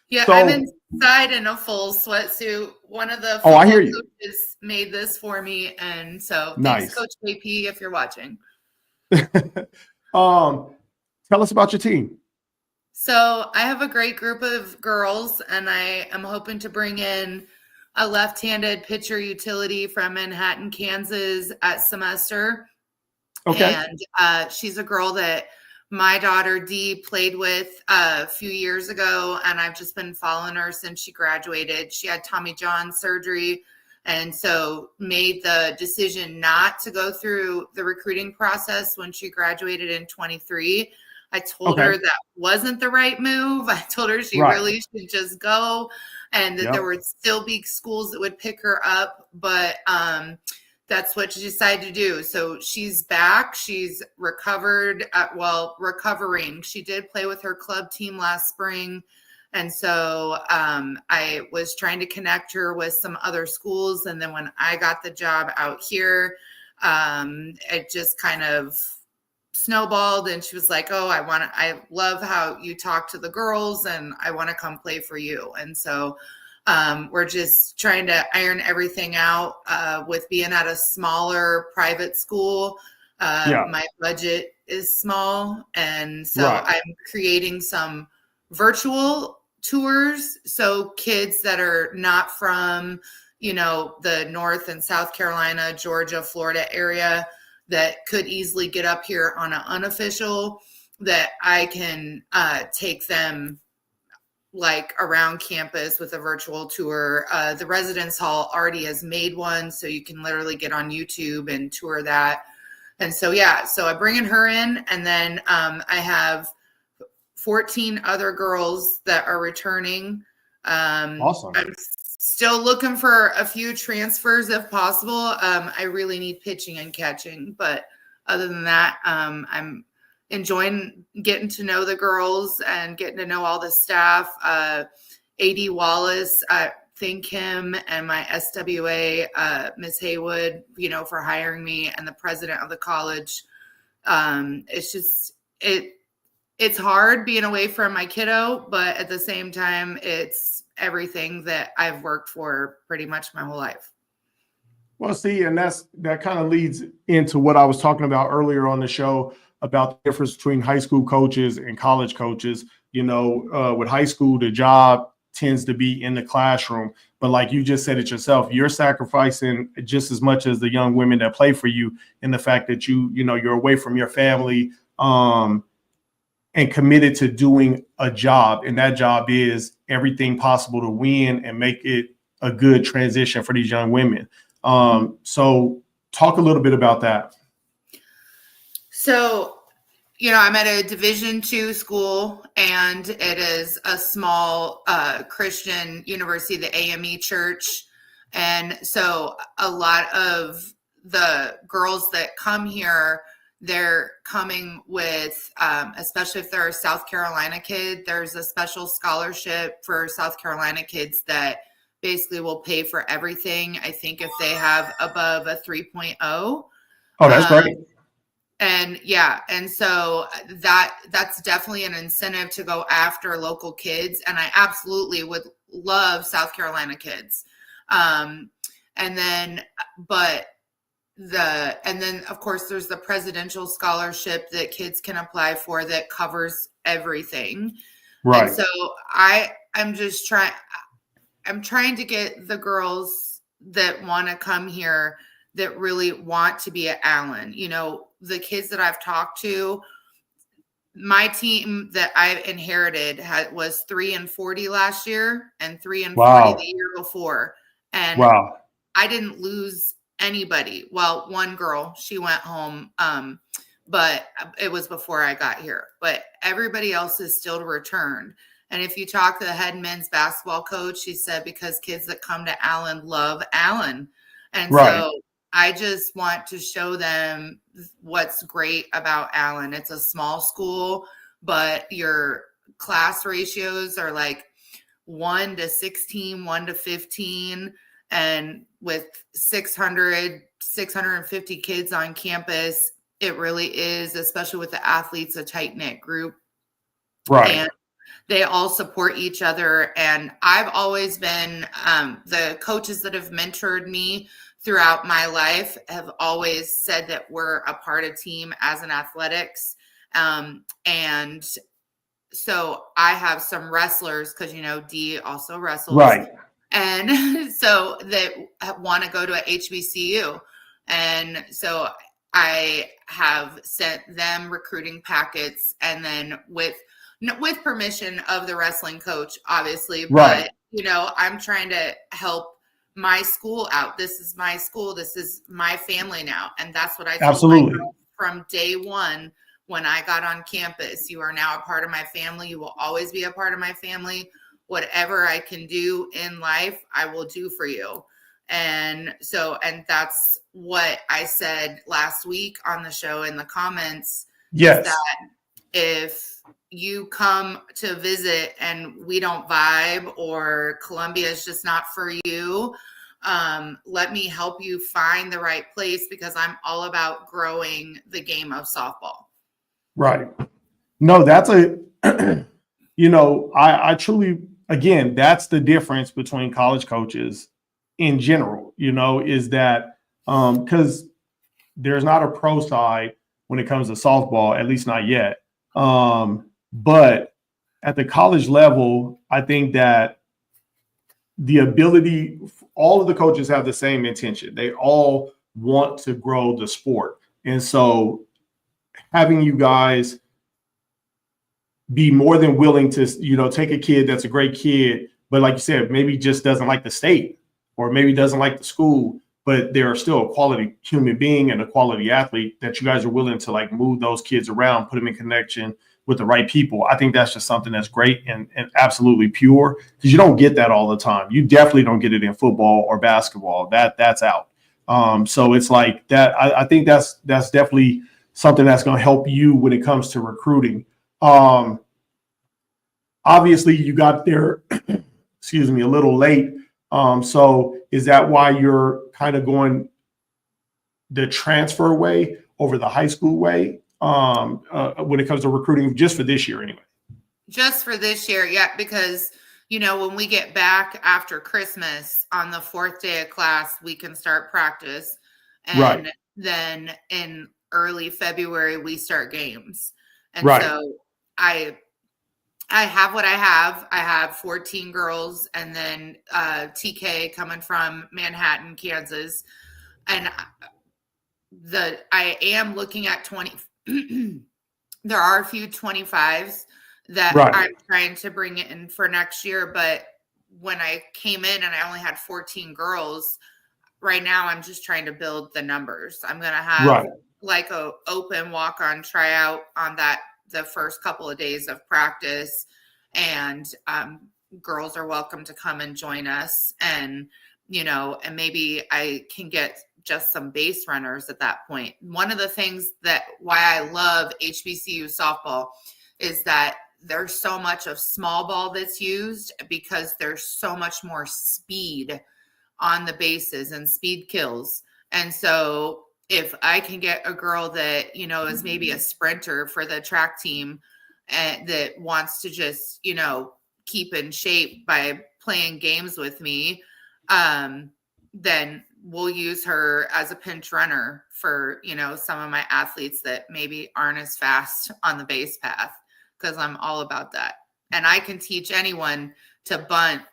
Yeah, so, I'm inside in a full sweatsuit. One of the I hear you. coaches made this for me, and so nice. Thanks, Coach KP, if you're watching. Tell us about your team. So I have a great group of girls, and I am hoping to bring in a left-handed pitcher utility from Manhattan, Kansas at semester. Okay. And she's a girl that my daughter Dee played with a few years ago, and I've just been following her since she graduated. She had Tommy John surgery, and so made the decision not to go through the recruiting process when she graduated in 23. I told her that wasn't the right move. I told her she really should just go, and that there would still be schools that would pick her up. But that's what she decided to do. So she's back. She's recovering. She did play with her club team last spring. And so I was trying to connect her with some other schools. And then when I got the job out here, it just kind of snowballed, and she was like, I love how you talk to the girls, and I want to come play for you. And so we're just trying to iron everything out with being at a smaller private school. My budget is small, and so I'm creating some virtual tours. So kids that are not from, the North and South Carolina, Georgia, Florida area that could easily get up here on an unofficial, that I can take them like around campus with a virtual tour. The residence hall already has made one, so you can literally get on YouTube and tour that. And so, yeah, so I bring her in, and then I have 14 other girls that are returning. Awesome. I'm still looking for a few transfers if possible. I really need pitching and catching, but other than that, I'm enjoying getting to know the girls and getting to know all the staff. AD Wallace, thank him and my SWA, Ms. Haywood, for hiring me, and the president of the college. It's hard being away from my kiddo, but at the same time, it's everything that I've worked for pretty much my whole life. Well, see, and that kind of leads into what I was talking about earlier on the show about the difference between high school coaches and college coaches. With high school, the job tends to be in the classroom, but like you just said it yourself, you're sacrificing just as much as the young women that play for you in the fact that you're away from your family, and committed to doing a job. And that job is everything possible to win and make it a good transition for these young women. So talk a little bit about that. So, I'm at a Division II school, and it is a small Christian university, the AME Church. And so a lot of the girls that come here, they're coming with, especially if they're a South Carolina kid, there's a special scholarship for South Carolina kids that basically will pay for everything. I think if they have above a 3.0. Oh, that's great. And yeah, and so that's definitely an incentive to go after local kids. And I absolutely would love South Carolina kids. And then of course there's the presidential scholarship that kids can apply for that covers everything. Right. And so I'm trying to get the girls that want to come here that really want to be at Allen. The kids that I've talked to, my team that I inherited was 3-40 last year and 3-40 the year before. And I didn't lose anybody. Well, one girl, she went home, but it was before I got here. But everybody else is still returned. And if you talk to the head men's basketball coach, she said because kids that come to Allen love Allen. And so I just want to show them what's great about Allen. It's a small school, but your class ratios are like 1-16, 1-15. And with 650 kids on campus, it really is, especially with the athletes, a tight-knit group. Right. And they all support each other. And I've always been, the coaches that have mentored me throughout my life have always said that we're a part of team as an athletics. And so I have some wrestlers because, Dee also wrestles. Right. And so they want to go to a HBCU. And so I have sent them recruiting packets, and then with permission of the wrestling coach, obviously, but I'm trying to help my school out. This is my school. This is my family now. And that's what I told absolutely from day one when I got on campus. You are now a part of my family. You will always be a part of my family. Whatever I can do in life, I will do for you. And that's what I said last week on the show in the comments. Yes. That if you come to visit and we don't vibe, or Columbia is just not for you, let me help you find the right place, because I'm all about growing the game of softball. Right. No, that's I truly, again, that's the difference between college coaches in general, is that because there's not a pro side when it comes to softball, at least not yet. But at the college level, I think that the ability, all of the coaches have the same intention. They all want to grow the sport. And so having you guys be more than willing to, take a kid that's a great kid, but like you said, maybe just doesn't like the state or maybe doesn't like the school, but they're still a quality human being and a quality athlete, that you guys are willing to like move those kids around, put them in connection with the right people. I think that's just something that's great and absolutely pure, because you don't get that all the time. You definitely don't get it in football or basketball. That's out. So it's like that. I think that's definitely something that's going to help you when it comes to recruiting. Obviously you got there, excuse me, a little late. So is that why you're kind of going the transfer way over the high school way when it comes to recruiting, just for this year anyway? Just for this year, yeah, because when we get back after Christmas on the 4th day of class, we can start practice, and then in early February we start games. And so I have what I have. I have 14 girls, and then TK coming from Manhattan, Kansas, and I am looking at 20. There are a few 25s that I'm trying to bring in for next year, but when I came in and I only had 14 girls, right now I'm just trying to build the numbers. I'm going to have like a open walk-on tryout on the first couple of days of practice, and girls are welcome to come and join us, and and maybe I can get just some base runners at that point. One of the things why I love HBCU softball is that there's so much of small ball that's used, because there's so much more speed on the bases and speed kills. And so if I can get a girl that, is maybe a sprinter for the track team and that wants to just, keep in shape by playing games with me, then we'll use her as a pinch runner for, some of my athletes that maybe aren't as fast on the base path, because I'm all about that. And I can teach anyone to bunt,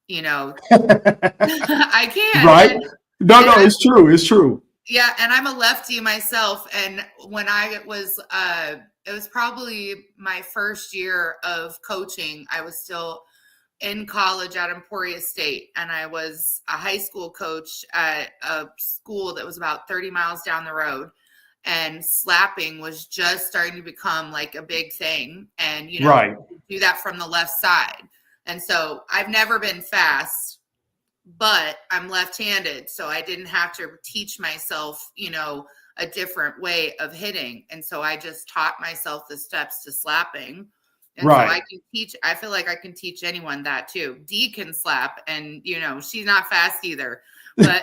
I can. Right. No, it's true. It's true. Yeah. And I'm a lefty myself. And when I was, it was probably my first year of coaching. I was still in college at Emporia State, and I was a high school coach at a school that was about 30 miles down the road, and slapping was just starting to become like a big thing, and do that from the left side. And so I've never been fast, but I'm left-handed, so I didn't have to teach myself a different way of hitting, and so I just taught myself the steps to slapping. And so I can teach, I feel like I can teach anyone that too. Dee can slap, and she's not fast either. But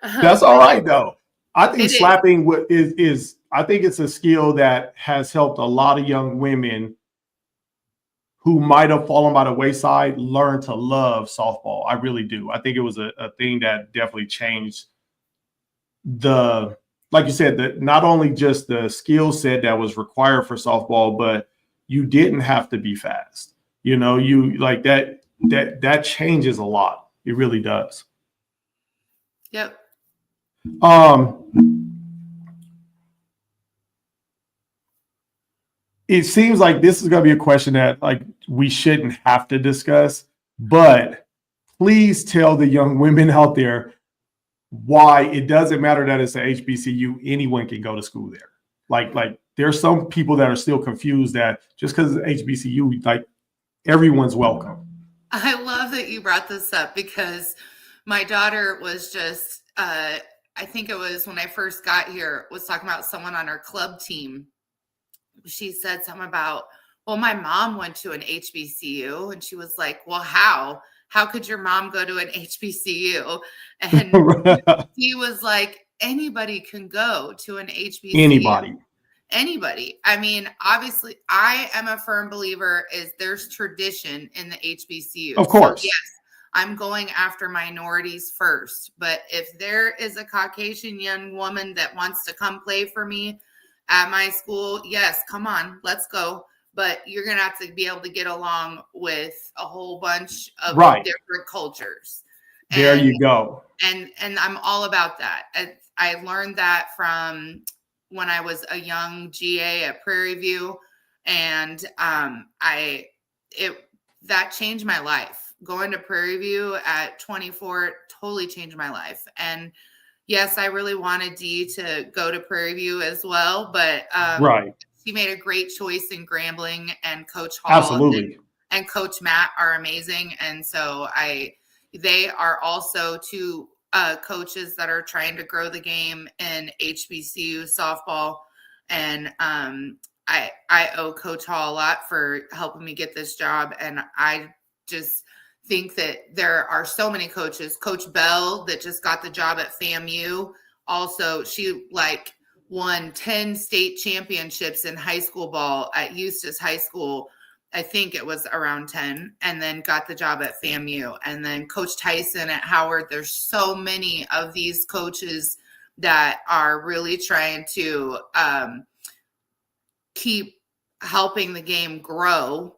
that's all right though. I think slapping is I think it's a skill that has helped a lot of young women who might have fallen by the wayside learn to love softball. I really do. I think it was a thing that definitely changed like you said, that not only just the skill set that was required for softball, but you didn't have to be fast. You like that changes a lot. It really does. Yep. It seems like this is going to be a question that like we shouldn't have to discuss, but please tell the young women out there why it doesn't matter that it's an HBCU. Anyone can go to school there. Like there's some people that are still confused that just because it's HBCU, like everyone's welcome. I love that you brought this up, because my daughter was just, I think it was when I first got here, was talking about someone on her club team. She said something about, well, my mom went to an HBCU, and she was like, well, how could your mom go to an HBCU? And he was like, anybody can go to an HBCU. Anybody. I mean, obviously, I am a firm believer is there's tradition in the HBCU. Of course. So yes, I'm going after minorities first. But if there is a Caucasian young woman that wants to come play for me at my school, yes, come on, let's go. But you're going to have to be able to get along with a whole bunch of different cultures. There you go. And I'm all about that. I learned that from when I was a young GA at Prairie View. And that changed my life. Going to Prairie View at 24 totally changed my life. And yes, I really wanted Dee to go to Prairie View as well, but right. She made a great choice in Grambling, and Coach Hall Absolutely. and Coach Matt are amazing. And so they are also two coaches that are trying to grow the game in HBCU softball. And I owe Coach Hall a lot for helping me get this job. And I just think that there are so many coaches. Coach Bell that just got the job at FAMU. Also, she won 10 state championships in high school ball at Eustis High School. I think it was around 10, and then got the job at FAMU. And then Coach Tyson at Howard. There's so many of these coaches that are really trying to keep helping the game grow.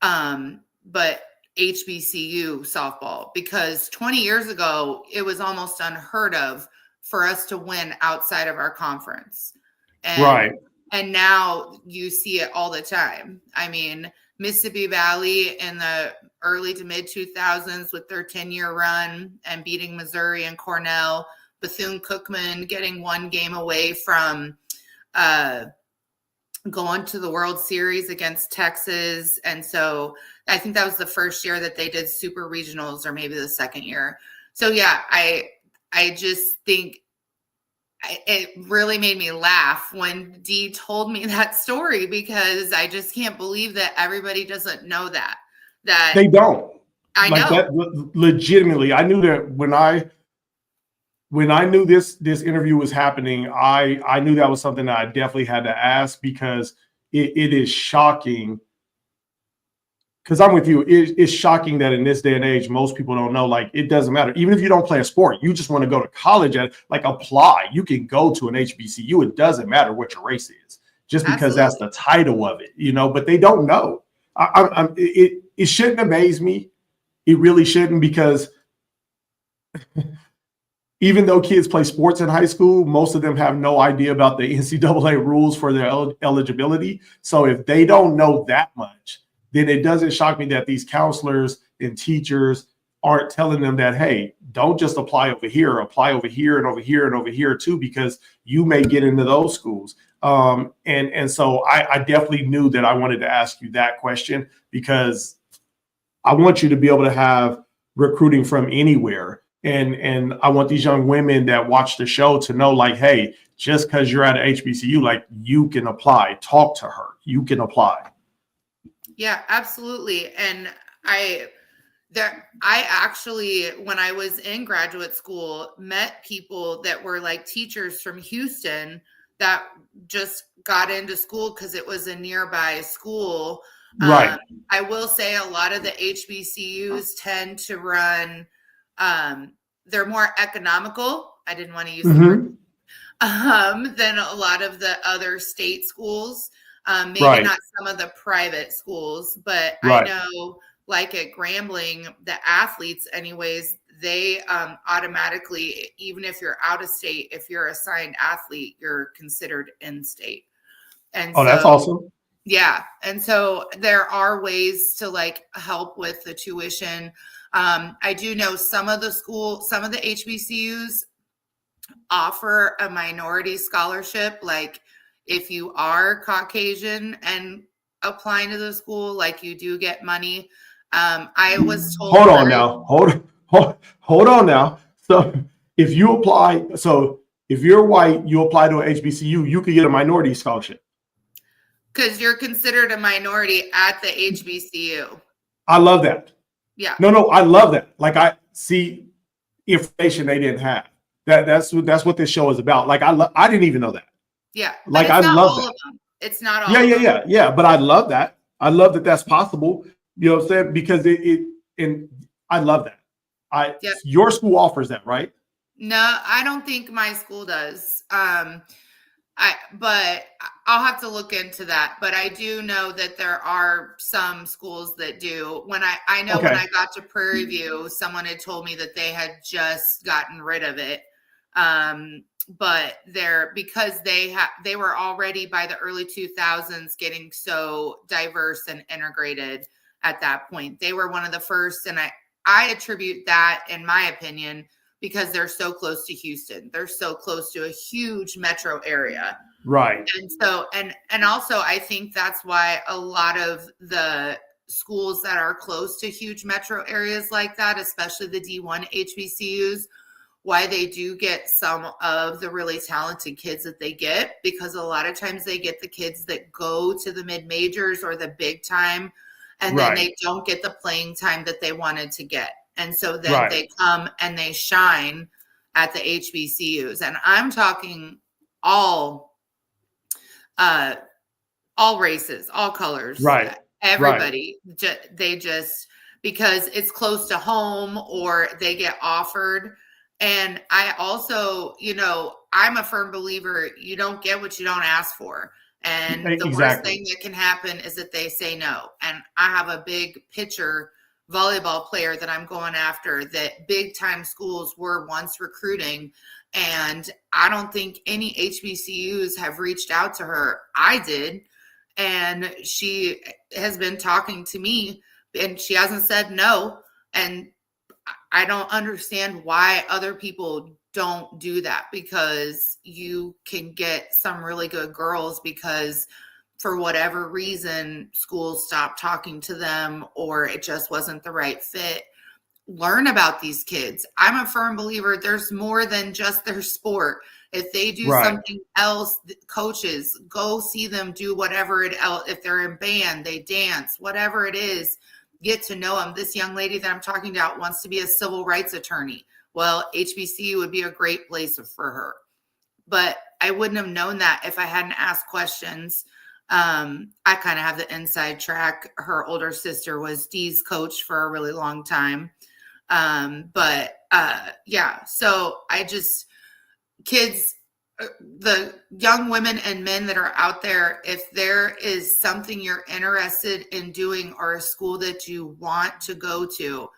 But HBCU softball, because 20 years ago, it was almost unheard of for us to win outside of our conference. Right. And now you see it all the time. I mean, Mississippi Valley in the early to mid 2000s with their 10-year run and beating Missouri and Cornell, Bethune-Cookman getting one game away from going to the World Series against Texas. And so I think that was the first year that they did super regionals, or maybe the second year. So yeah, I just think it really made me laugh when Dee told me that story, because I just can't believe that everybody doesn't know that They don't. I know that legitimately. I knew that when I knew this interview was happening, I knew that was something that I definitely had to ask, because it is shocking. Because I'm with you, it's shocking that in this day and age, most people don't know. It doesn't matter. Even if you don't play a sport, you just want to go to college apply. You can go to an HBCU. It doesn't matter what your race is, just because that's the title of it, but they don't know. It shouldn't amaze me. It really shouldn't, because even though kids play sports in high school, most of them have no idea about the NCAA rules for their eligibility. So if they don't know that much, then it doesn't shock me that these counselors and teachers aren't telling them that, hey, don't just apply over here, apply over here and over here and over here too, because you may get into those schools. And so I definitely knew that I wanted to ask you that question, because I want you to be able to have recruiting from anywhere. And I want these young women that watch the show to know, hey, just because you're at an HBCU, you can apply. Talk to her. You can apply. Yeah, absolutely. And I actually, when I was in graduate school, met people that were teachers from Houston that just got into school because it was a nearby school. Right. I will say a lot of the HBCUs tend to run, they're more economical. I didn't want to use the word, than a lot of the other state schools. Maybe not some of the private schools, but I know at Grambling, the athletes anyways, they automatically, even if you're out of state, if you're a signed athlete, you're considered in state. And so, that's awesome. Yeah. And so there are ways to help with the tuition. I do know some of the HBCUs offer a minority scholarship. If you are Caucasian and applying to the school, you do get money. I was told. Hold on now. So if you apply, if you're white, you apply to an HBCU, you could get a minority scholarship. Because you're considered a minority at the HBCU. I love that. Yeah. No, I love that. I see information they didn't have. That's what this show is about. I didn't even know that. Yeah. I love that. It's not all. Yeah. But I love that. I love that that's possible. You know what I'm saying? Because and I love that. Your school offers that, right? No, I don't think my school does. But I'll have to look into that. But I do know that there are some schools that do. When I got to Prairie View, someone had told me that they had just gotten rid of it. but because they were already by the early 2000s getting so diverse and integrated at that point. They were one of the first, and I attribute that, in my opinion, because they're so close to Houston. They're so close to a huge metro area. Right. And so, and also I think that's why a lot of the schools that are close to huge metro areas like that, especially the D1 HBCUs, why they do get some of the really talented kids that they get, because a lot of times they get the kids that go to the mid majors or the big time, and then they don't get the playing time that they wanted to get. And so then they come and they shine at the HBCUs. And I'm talking all races, all colors, right? Everybody, they just, because it's close to home or they get offered. And I also, I'm a firm believer, you don't get what you don't ask for. And the worst thing that can happen is that they say no. And I have a big pitcher volleyball player that I'm going after that big time schools were once recruiting. And I don't think any HBCUs have reached out to her. I did. And she has been talking to me and she hasn't said no. And I don't understand why other people don't do that, because you can get some really good girls because for whatever reason, schools stopped talking to them or it just wasn't the right fit. Learn about these kids. I'm a firm believer there's more than just their sport. If they do something else, coaches, go see them do whatever if they're in band, they dance, whatever it is, get to know them. This young lady that I'm talking about wants to be a civil rights attorney. Well, HBCU would be a great place for her. But I wouldn't have known that if I hadn't asked questions. I kind of have the inside track. Her older sister was Dee's coach for a really long time. So kids, the young women and men that are out there, if there is something you're interested in doing or a school that you want to go to,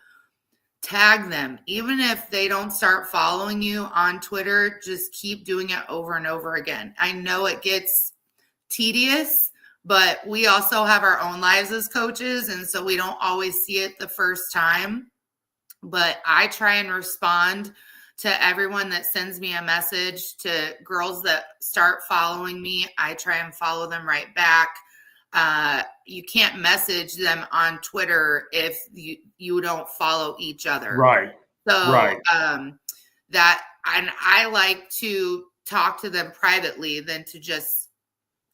tag them. Even if they don't start following you on Twitter, just keep doing it over and over again. I know it gets tedious, but we also have our own lives as coaches, and so we don't always see it the first time. But I try and respond to everyone that sends me a message. To girls that start following me, I try and follow them right back. You can't message them on Twitter if you don't follow each other. Right. So and I like to talk to them privately than to just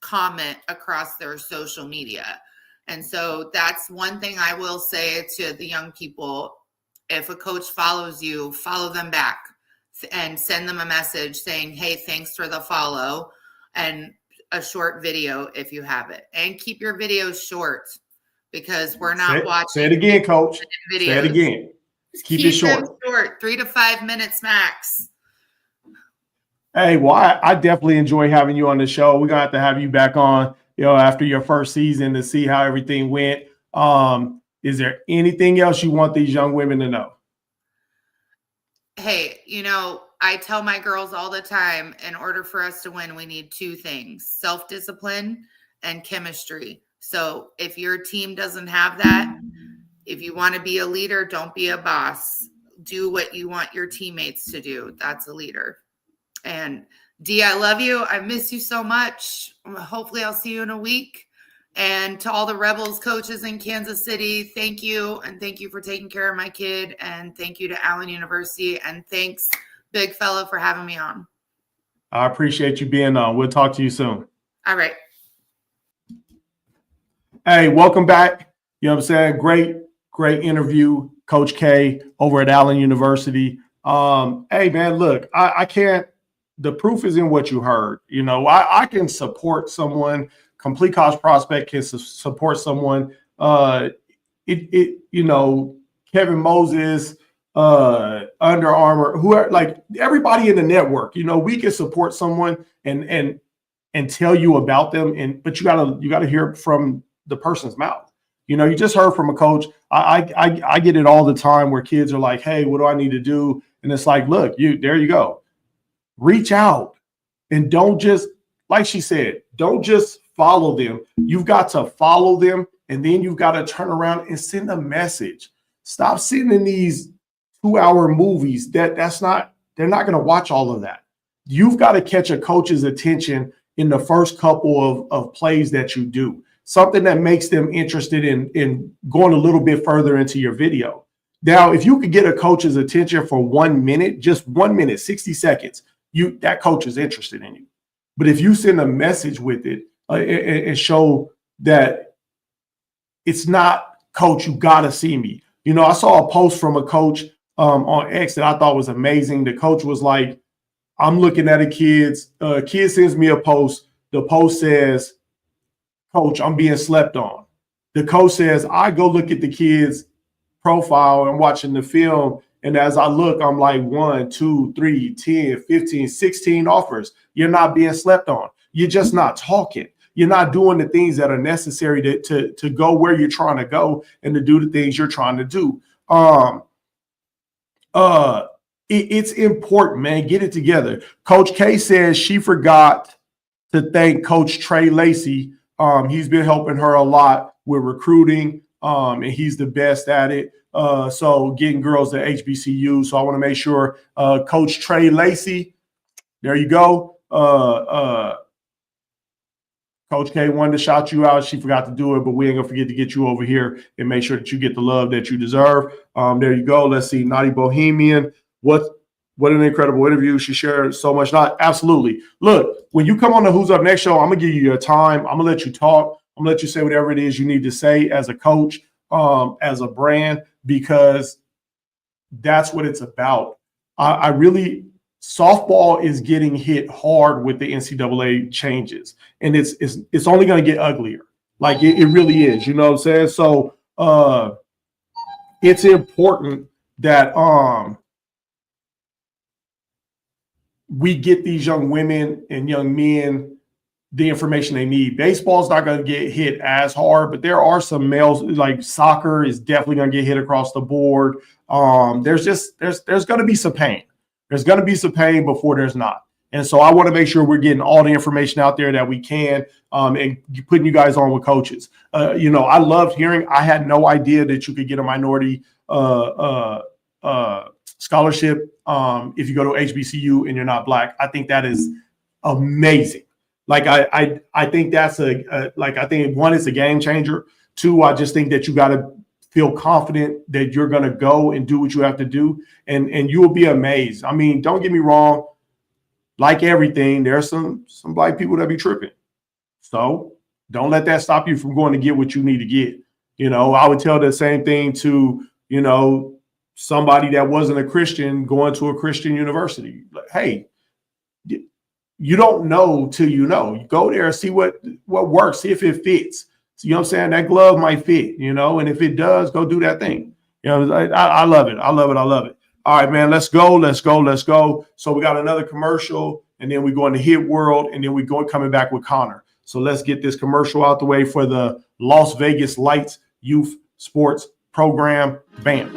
comment across their social media. And so that's one thing I will say to the young people. If a coach follows you, follow them back and send them a message saying, hey, thanks for the follow, and a short video if you have it. And keep your videos short, because we're not watching. Say it again, coach. Videos. Say it again. Keep it short. Them short, 3 to 5 minutes max. Hey, well, I definitely enjoy having you on the show. We're gonna have to have you back on, after your first season to see how everything went. Is there anything else you want these young women to know? Hey, I tell my girls all the time, in order for us to win, we need 2 things: self-discipline and chemistry. So if your team doesn't have that, if you want to be a leader, don't be a boss. Do what you want your teammates to do. That's a leader. And Dee, I love you. I miss you so much. Hopefully I'll see you in a week. And to all the Rebels coaches in Kansas City, thank you. And thank you for taking care of my kid. And thank you to Allen University. And thanks, big fella, for having me on. I appreciate you being on. We'll talk to you soon. All right. Hey, welcome back. You know what I'm saying? Great interview, Coach K over at Allen University. Hey, man, look, I can't, the proof is in what you heard. I can support someone. Complete College Prospect can support someone. Kevin Moses, Under Armour, whoever, like everybody in the network. We can support someone and tell you about them. But you gotta hear from the person's mouth. You just heard from a coach. I get it all the time where kids are like, "Hey, what do I need to do?" And it's like, look, there you go. reach out and don't just, like she said, don't just follow them. You've got to follow them, and then you've got to turn around and send a message. Stop sitting in these 2-hour movies. They're not going to watch all of that. You've got to catch a coach's attention in the first couple of plays that you do. Something that makes them interested in going a little bit further into your video. Now, if you could get a coach's attention for 1 minute, just 1 minute, 60 seconds, that coach is interested in you. But if you send a message with it and show that it's not, coach, you got to see me. You know, I saw a post from a coach on X that I thought was amazing. The coach was like, I'm looking at a kid sends me a post. The post says, coach, I'm being slept on. The coach says, I go look at the kid's profile and watching the film. And as I look, I'm like 1, 2, 3, 10, 15, 16 offers. You're not being slept on. You're just not talking. You're not doing the things that are necessary to go where you're trying to go and to do the things you're trying to do. It's important, man. Get it together. Coach K says she forgot to thank Coach Trey Lacey. He's been helping her a lot with recruiting, and he's the best at it. So getting girls to HBCU. So I want to make sure Coach Trey Lacey, there you go. Coach K wanted to shout you out. She forgot to do it, but we ain't gonna forget to get you over here and make sure that you get the love that you deserve. There you go. Let's see. Naughty Bohemian. What an incredible interview. She shared so much. Absolutely. Look, when you come on the Who's Up Next show, I'm gonna give you your time. I'm gonna let you talk. I'm gonna let you say whatever it is you need to say as a coach, as a brand, because that's what it's about. I really, softball is getting hit hard with the NCAA changes, and it's only going to get uglier. Like it really is, you know what I'm saying? So it's important that we get these young women and young men the information they need. Baseball's not going to get hit as hard, but there are some males, like soccer is definitely going to get hit across the board. There's going to be some pain. There's going to be some pain before there's not. And so I want to make sure we're getting all the information out there that we can, and putting you guys on with coaches. You know, I loved hearing, I had no idea that you could get a minority scholarship if you go to HBCU and you're not Black. I think that is amazing. Like, I think that's I think one, it's a game changer. Two, I just think that you got to feel confident that you're going to go and do what you have to do. And you will be amazed. I mean, don't get me wrong. Like everything, there are some Black people that be tripping. So don't let that stop you from going to get what you need to get. You know, I would tell the same thing to, you know, somebody that wasn't a Christian going to a Christian university. Like, hey, you don't know till you know. You go there and see what works, see if it fits. So, you know what I'm saying? That glove might fit, you know, and if it does, go do that thing. You know, I love it. I love it. I love it. All right, man, let's go. So we got another commercial, and then we go into Hit World, and then we go coming back with Connor. So let's get this commercial out the way for the Las Vegas Lights Youth Sports Program. Bam.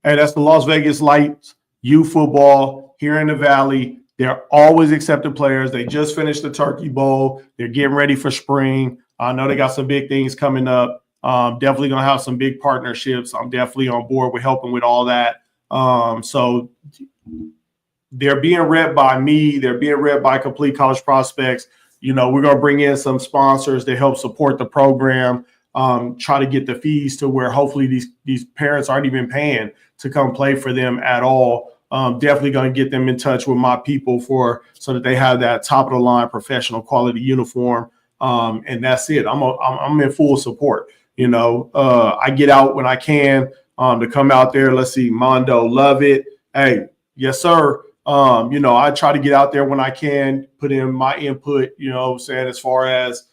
Hey, that's the Las Vegas Lights youth football here in the Valley. They're always accepted players. They just finished the Turkey Bowl. They're getting ready for spring. I know they got some big things coming up. Definitely going to have some big partnerships. I'm definitely on board with helping with all that. So they're being read by me. They're being read by Complete College Prospects. You know, we're going to bring in some sponsors to help support the program. Try to get the fees to where hopefully these parents aren't even paying to come play for them at all. Definitely going to get them in touch with my people so that they have that top of the line professional quality uniform. And that's it. I'm in full support. You know, I get out when I can to come out there. Let's see, Mondo, love it. Hey, yes, sir. I try to get out there when I can, put in my input, saying as far as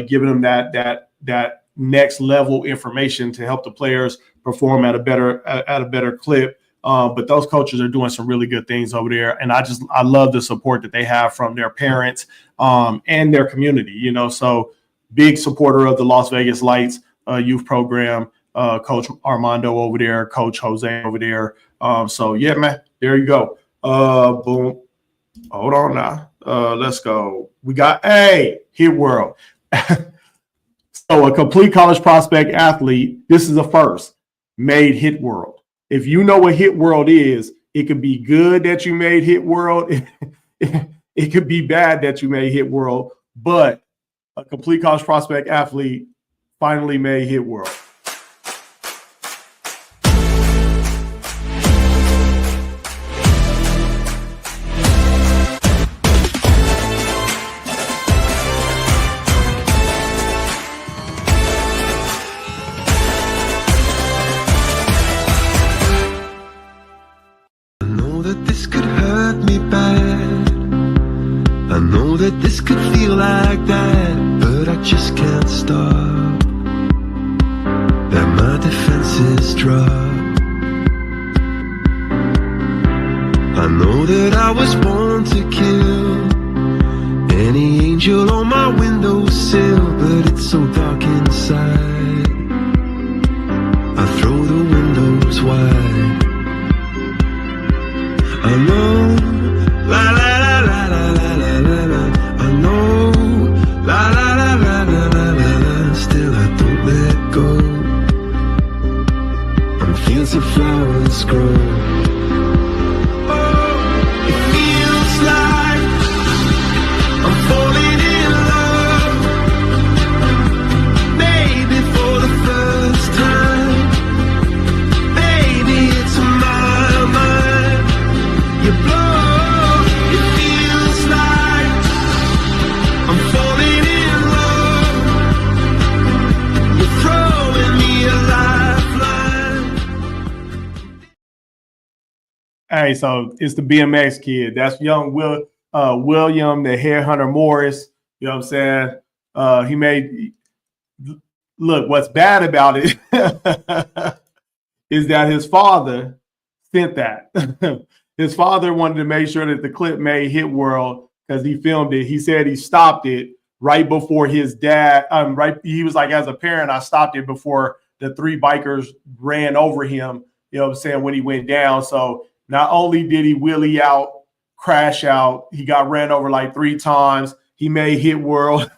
giving them that next level information to help the players perform at a better clip. But those coaches are doing some really good things over there. And I love the support that they have from their parents and their community, so big supporter of the Las Vegas Lights youth program, Coach Armando over there, Coach Jose over there. So yeah, man, there you go. Boom. Hold on now. Let's go. We got Hit World. So a complete college prospect athlete, this is a first, made Hit World. If you know what Hit World is, it could be good that you made Hit World. It could be bad that you made Hit World, but a complete college prospect athlete finally made Hit World. I know that this could feel like that, but I just can't stop. That my defenses drop. I know that I was born to kill any angel on my windowsill, but it's so dark inside. I throw the windows wide. I know, la la la la la la la la la. I know, la la la la la la la la. Still I don't let go. On fields of flowers grow. Oh, it feels like I'm falling in love. Maybe for the first time. Baby, it's my mind. You blow, it feels like I'm falling in love. You're throwing me a lifeline. Hey, so it's the BMX kid. That's young William, the Headhunter Morris. You know what I'm saying? He made. Look, what's bad about it is that his father sent that. His father wanted to make sure that the clip made Hit World because he filmed it. He said he stopped it right before his dad. He was like, as a parent, I stopped it before the three bikers ran over him. You know what I'm saying, when he went down. So not only did he wheelie out, crash out, he got ran over like 3 times. He made Hit World.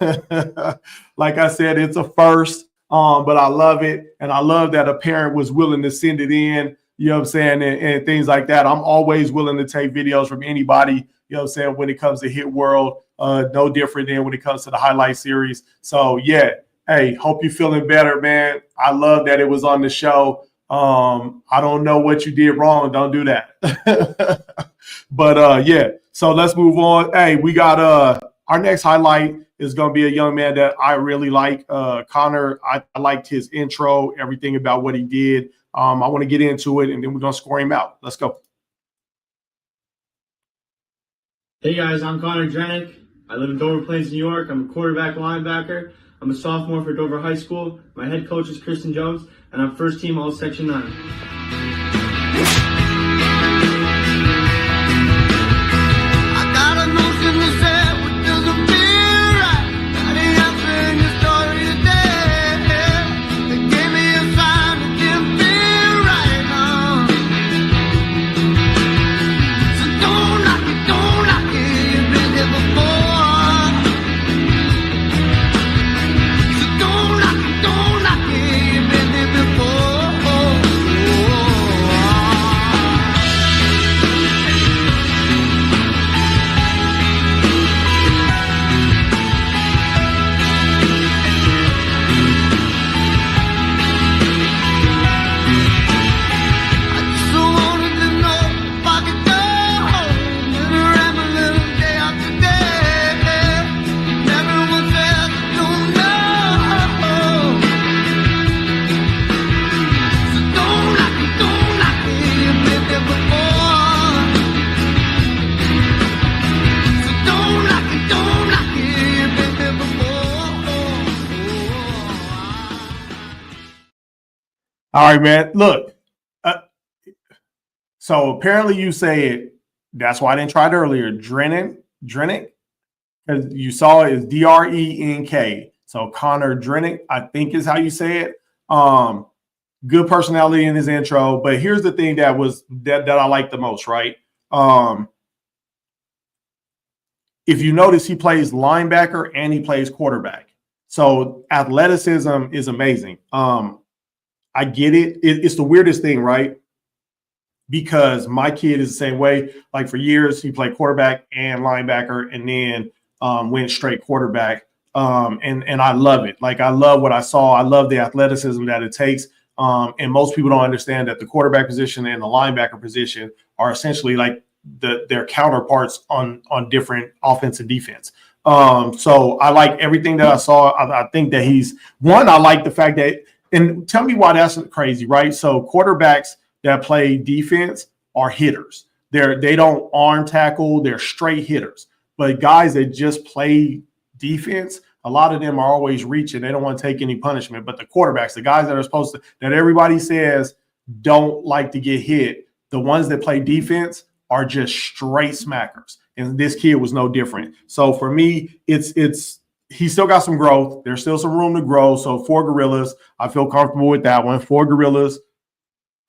Like I said, it's a first, but I love it. And I love that a parent was willing to send it in. You know what I'm saying? And things like that. I'm always willing to take videos from anybody, you know what I'm saying, when it comes to Hit World. No different than when it comes to the highlight series. So, yeah, hey, hope you're feeling better, man. I love that it was on the show. I don't know what you did wrong. Don't do that. But, yeah, so let's move on. Hey, we got our next highlight is going to be a young man that I really like. Connor, I liked his intro, everything about what he did. I want to get into it, and then we're going to score him out. Let's go. Hey, guys, I'm Connor Drenick. I live in Dover Plains, New York. I'm a quarterback linebacker. I'm a sophomore for Dover High School. My head coach is Kristen Jones, and I'm first team all Section 9. All right, man. Look, so apparently you said that's why I didn't try it earlier. Drenick, because you saw it is Drenk. So Connor Drenick, I think is how you say it. Good personality in his intro, but here's the thing that I like the most, right? If you notice, he plays linebacker and he plays quarterback. So athleticism is amazing. I get it. It's the weirdest thing, right? Because my kid is the same way. Like for years, he played quarterback and linebacker, and then went straight quarterback. And I love it. Like I love what I saw. I love the athleticism that it takes. And most people don't understand that the quarterback position and the linebacker position are essentially like their counterparts on different offense and defense. So I like everything that I saw. I think that I like the fact that, and tell me why that's crazy, right? So quarterbacks that play defense are hitters. They don't arm tackle, they're straight hitters. But guys that just play defense, a lot of them are always reaching. They don't want to take any punishment. But the quarterbacks, the guys that are supposed to, that everybody says don't like to get hit, the ones that play defense are just straight smackers. And this kid was no different. So for me, he's still got some growth. There's still some room to grow. So 4 gorillas, I feel comfortable with that one. 4 gorillas,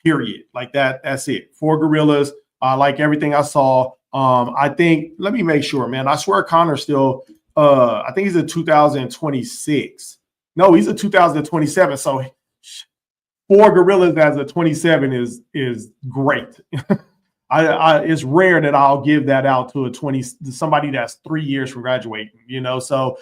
period. Like that's it. 4 gorillas. I like everything I saw. I think, let me make sure, man. I swear Connor's still, I think he's a 2026. No, he's a 2027. So 4 gorillas as a 27 is great. It's rare that I'll give that out to somebody that's 3 years from graduating, So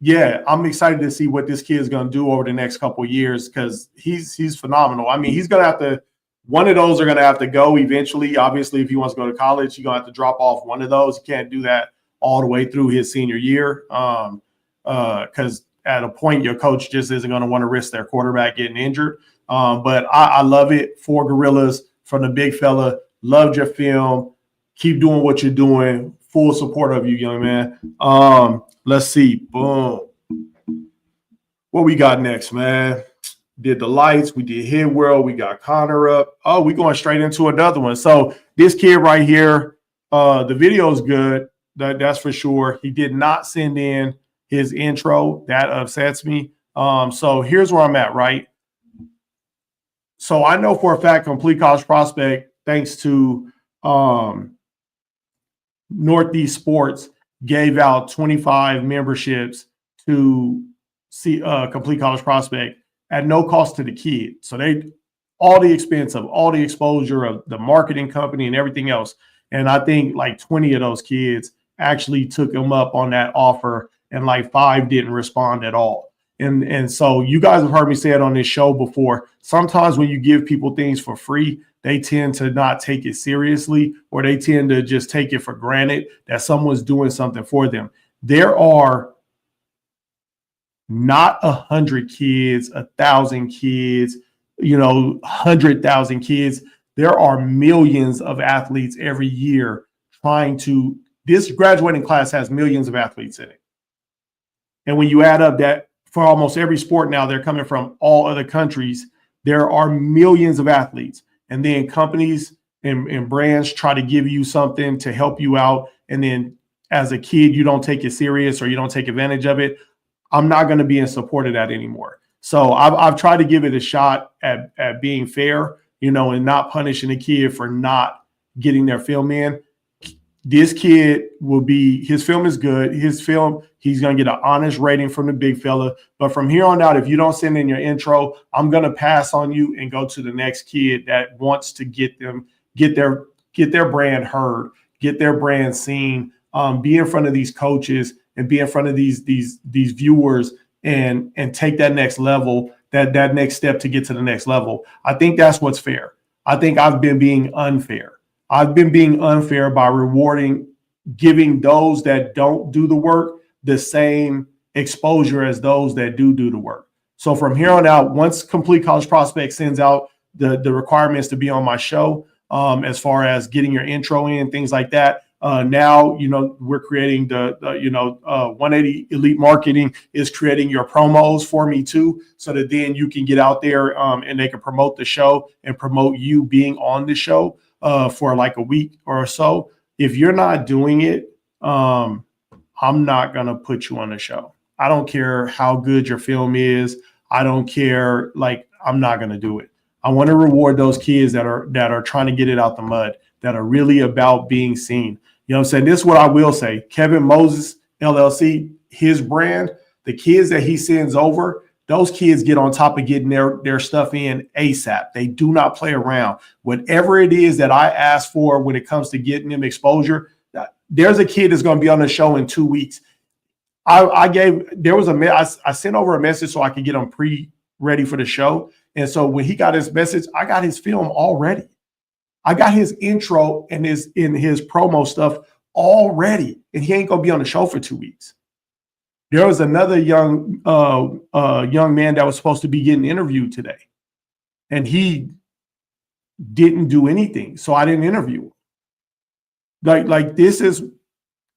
yeah, I'm excited to see what this kid is going to do over the next couple of years because he's phenomenal. I mean, he's going to have to. One of those are going to have to go eventually. Obviously, if he wants to go to college, he's going to have to drop off one of those. He can't do that all the way through his senior year because at a point, your coach just isn't going to want to risk their quarterback getting injured. But I love it. 4 gorillas from the big fella. Loved your film. Keep doing what you're doing. Full support of you, young man. Let's see. Boom. What we got next, man? Did the lights. We did Hit World. We got Connor up. Oh, we going straight into another one. So this kid right here, the video is good. That's for sure. He did not send in his intro. That upsets me. So here's where I'm at, right? So I know for a fact Complete College Prospect, thanks to Northeast Sports, gave out 25 memberships to see Complete College Prospect at no cost to the kid. So all the expense of all the exposure of the marketing company and everything else. And I think like 20 of those kids actually took him up on that offer, and like 5 didn't respond at all. And so you guys have heard me say it on this show before. Sometimes when you give people things for free, they tend to not take it seriously, or they tend to just take it for granted that someone's doing something for them. There are not 100 kids, 1,000 kids, 100,000 kids. There are millions of athletes every year this graduating class has millions of athletes in it. And when you add up that for almost every sport now, they're coming from all other countries, there are millions of athletes. And then companies and brands try to give you something to help you out. And then as a kid, you don't take it serious or you don't take advantage of it. I'm not going to be in support of that anymore. So I've tried to give it a shot at being fair, and not punishing a kid for not getting their film in. This kid his film is good. He's going to get an honest rating from the big fella. But from here on out, if you don't send in your intro, I'm going to pass on you and go to the next kid that wants to get their brand heard, get their brand seen, be in front of these coaches and be in front of these viewers and take that next level, that next step to get to the next level. I think that's what's fair. I think I've been being unfair. I've been being unfair by giving those that don't do the work the same exposure as those that do the work. So from here on out, once Complete College Prospect sends out the requirements to be on my show, as far as getting your intro in, things like that, Now, we're creating the 180 Elite Marketing is creating your promos for me too, so that then you can get out there and they can promote the show and promote you being on the show for like a week or so. If you're not doing it, I'm not going to put you on the show. I don't care how good your film is. I don't care. Like, I'm not going to do it. I want to reward those kids that are trying to get it out the mud, that are really about being seen. You know what I'm saying? This is what I will say. Kevin Moses, LLC, his brand, the kids that he sends over, those kids get on top of getting their stuff in ASAP. They do not play around. Whatever it is that I ask for when it comes to getting them exposure, there's a kid that's going to be on the show in 2 weeks. I sent over a message so I could get him ready for the show. And so when he got his message, I got his film already. I got his intro and his promo stuff already, and he ain't gonna be on the show for 2 weeks. There was another young man that was supposed to be getting interviewed today, and he didn't do anything, so I didn't interview him.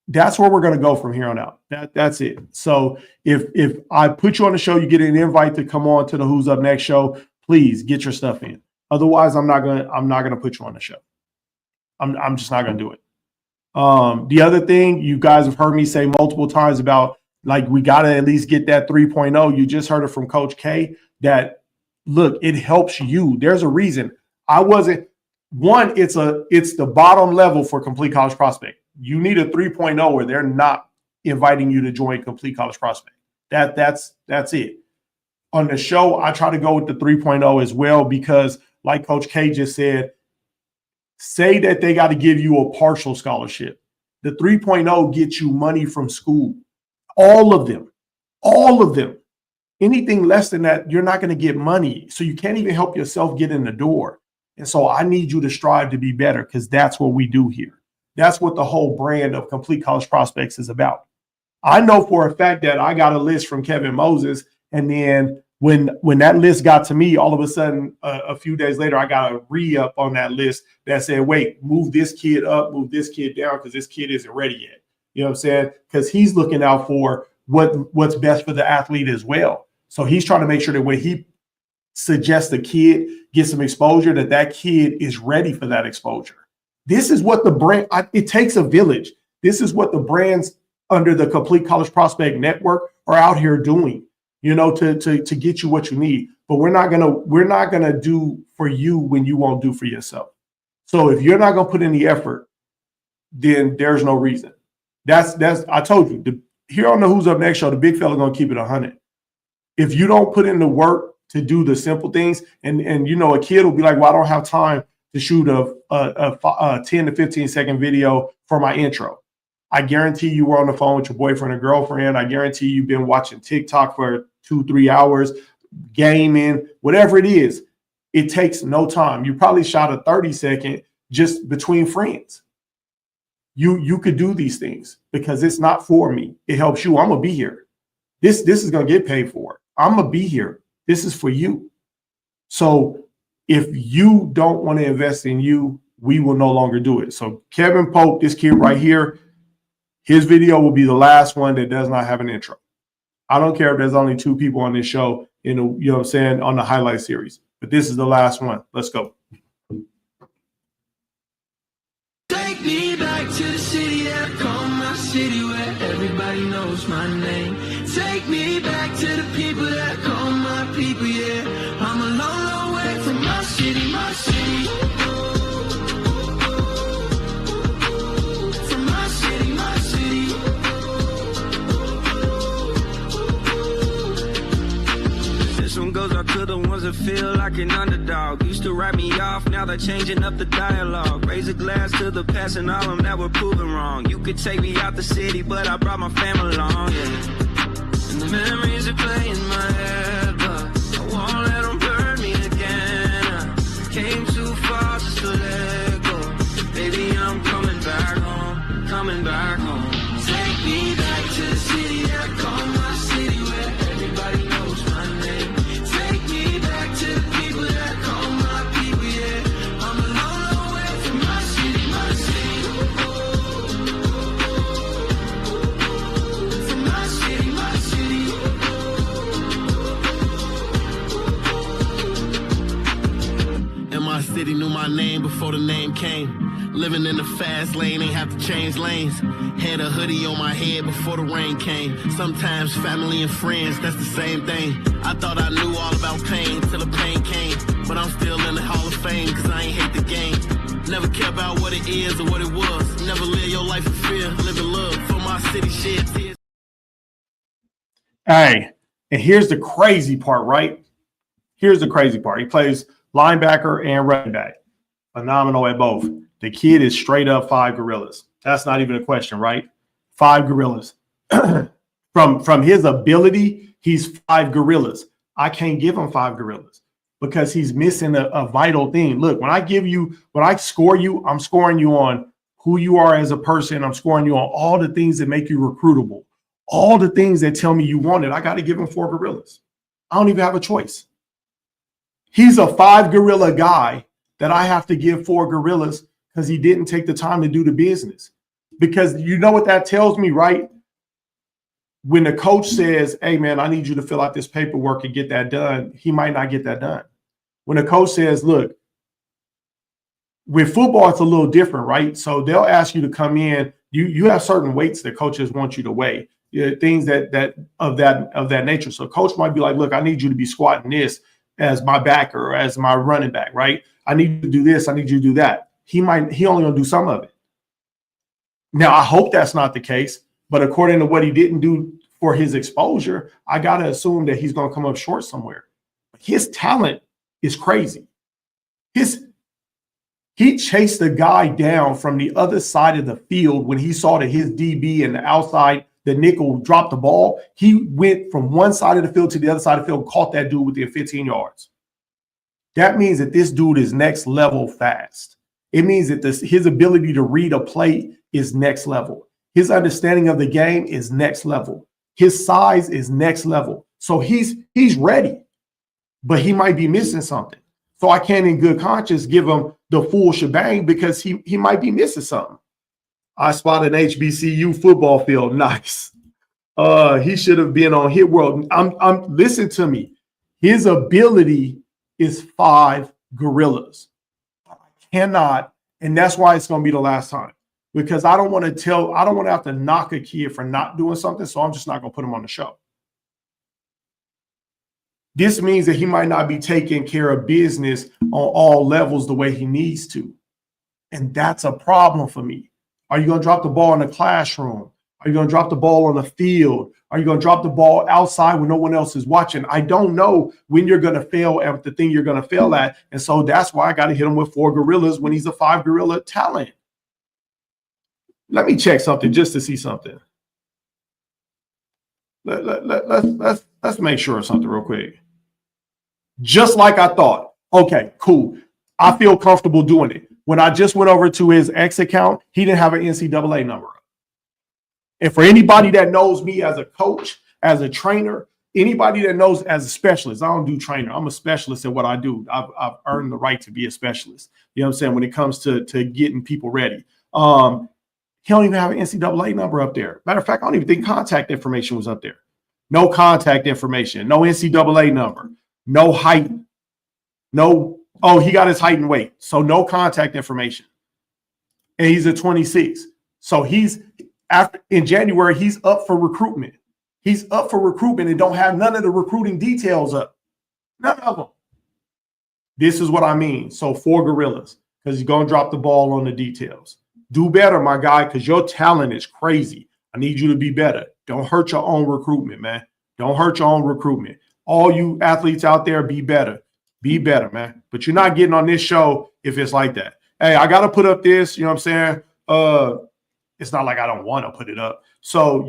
That's where we're gonna go from here on out. That's it. So if I put you on the show, you get an invite to come on to the Who's Up Next show. Please get your stuff in. Otherwise, I'm not gonna put you on the show. I'm just not gonna do it. The other thing you guys have heard me say multiple times about, like, we gotta at least get that 3.0. You just heard it from Coach K. That look, it helps you. There's a reason I wasn't one. It's the bottom level for Complete College Prospect. You need a 3.0 where they're not inviting you to join Complete College Prospect. That's it. On the show, I try to go with the 3.0 as well, because like Coach K just said, say that they got to give you a partial scholarship. The 3.0 gets you money from school. All of them. Anything less than that, you're not going to get money. So you can't even help yourself get in the door. And so I need you to strive to be better, because that's what we do here. That's what the whole brand of Complete College Prospects is about. I know for a fact that I got a list from Kevin Moses, and then when that list got to me, all of a sudden, a few days later, I got a re-up on that list that said, wait, move this kid up, move this kid down, because this kid isn't ready yet. You know what I'm saying? Because he's looking out for what's best for the athlete as well. So he's trying to make sure that when he suggests a kid get some exposure, that kid is ready for that exposure. This is what the brand, it takes a village. This is what the brands under the Complete College Prospect Network are out here doing, to get you what you need. But we're not gonna do for you when you won't do for yourself. So if you're not gonna put in the effort, then there's no reason. That's I told you, here on the Who's Up Next show, the big fella gonna keep it 100. If you don't put in the work to do the simple things, and a kid will be like, well, I don't have time to shoot a 10 to 15 second video for my intro. I guarantee you were on the phone with your boyfriend or girlfriend. I guarantee you've been watching TikTok for 2-3 hours, gaming, whatever it is. It takes no time. You probably shot a 30-second just between friends. You could do these things because it's not for me. It helps you. I'm gonna be here. This is gonna get paid for. I'm gonna be here. This is for you. So if you don't want to invest in you, we will no longer do it. So Kevin Pope, this kid right here, his video will be the last one that does not have an intro. I don't care if there's only 2 people on this show on the highlight series, but this is the last one. Let's go. Take me back to the city that I call my city, where everybody knows my name. Take me back to the people that I call my people, yeah. I'm a long, long way from my city, my city. From my city, my city. This one goes out to the ones that feel like an underdog. Used to write me off, now they're changing up the dialogue. Raise a glass to the past and all them that were proven wrong. You could take me out the city, but I brought my family along, yeah. And the memories that play in my head, but I won't let them burn me again. I came too far just to let go. Baby, I'm coming back home, coming back home. Take me back to the city that I call my city, where everybody knows my name. Take me back to the people that I call my people, yeah. I'm a long, long way from my city, my city. city knew my name before the name came. Living in the fast lane, ain't have to change lanes. Had a hoodie on my head before the rain came. Sometimes family and friends, that's the same thing. I thought I knew all about pain till the pain came. But I'm still in the Hall of Fame, cause I ain't hate the game. Never care about what it is or what it was. Never live your life in fear, live in love. For my city, shed tears. Hey, and here's the crazy part, right? Here's the crazy part. He plays linebacker and running back. Phenomenal at both. The kid is straight up 5 gorillas. That's not even a question, right? 5 gorillas. From his ability, he's 5 gorillas. I can't give him 5 gorillas because he's missing a vital thing. Look, when I score you, I'm scoring you on who you are as a person. I'm scoring you on all the things that make you recruitable. All the things that tell me you want it. I got to give him 4 gorillas. I don't even have a choice. He's a 5 gorilla guy that I have to give 4 gorillas because he didn't take the time to do the business. Because you know what that tells me, right? When the coach says, hey, man, I need you to fill out this paperwork and get that done, he might not get that done. When the coach says, look, with football, it's a little different, right? So they'll ask you to come in. You have certain weights that coaches want you to weigh, things that of that nature. So coach might be like, look, I need you to be squatting this as my backer or as my running back, right? I need you to do this. I need you to do that. He only gonna do some of it. Now, I hope that's not the case, but according to what he didn't do for his exposure, I got to assume that he's going to come up short somewhere. His talent is crazy. He chased the guy down from the other side of the field when he saw that his DB and the outside, the nickel dropped the ball. He went from one side of the field to the other side of the field, caught that dude within 15 yards. That means that this dude is next level fast. It means that his ability to read a play is next level. His understanding of the game is next level. His size is next level. So he's ready, but he might be missing something. So I can't in good conscience give him the full shebang because he might be missing something. I spotted an HBCU football field. Nice. He should have been on Hit World. Listen to me. His ability is 5 gorillas. I cannot, and that's why it's going to be the last time. Because I don't want to have to knock a kid for not doing something, so I'm just not going to put him on the show. This means that he might not be taking care of business on all levels the way he needs to. And that's a problem for me. Are you going to drop the ball in the classroom? Are you going to drop the ball on the field? Are you going to drop the ball outside when no one else is watching? I don't know when you're going to fail at the thing you're going to fail at. And so that's why I got to hit him with 4 gorillas when he's a 5 gorilla talent. Let me check something just to see something. Let's make sure of something real quick. Just like I thought. Okay, cool. I feel comfortable doing it. When I just went over to his X account, he didn't have an NCAA number. And for anybody that knows me as a coach, as a trainer, anybody that knows as a specialist, I don't do trainer. I'm a specialist in what I do. I've earned the right to be a specialist. You know what I'm saying? When it comes to getting people ready. He don't even have an NCAA number up there. Matter of fact, I don't even think contact information was up there. No contact information, no NCAA number, no height, he got his height and weight. So no contact information. And he's a 26. So in January, he's up for recruitment. He's up for recruitment and don't have none of the recruiting details up. None of them. This is what I mean. So 4 gorillas, because he's going to drop the ball on the details. Do better, my guy, because your talent is crazy. I need you to be better. Don't hurt your own recruitment, man. Don't hurt your own recruitment. All you athletes out there, be better. Be better, man. But you're not getting on this show if it's like that. Hey, I got to put up this, you know what I'm saying? It's not like I don't want to put it up. So,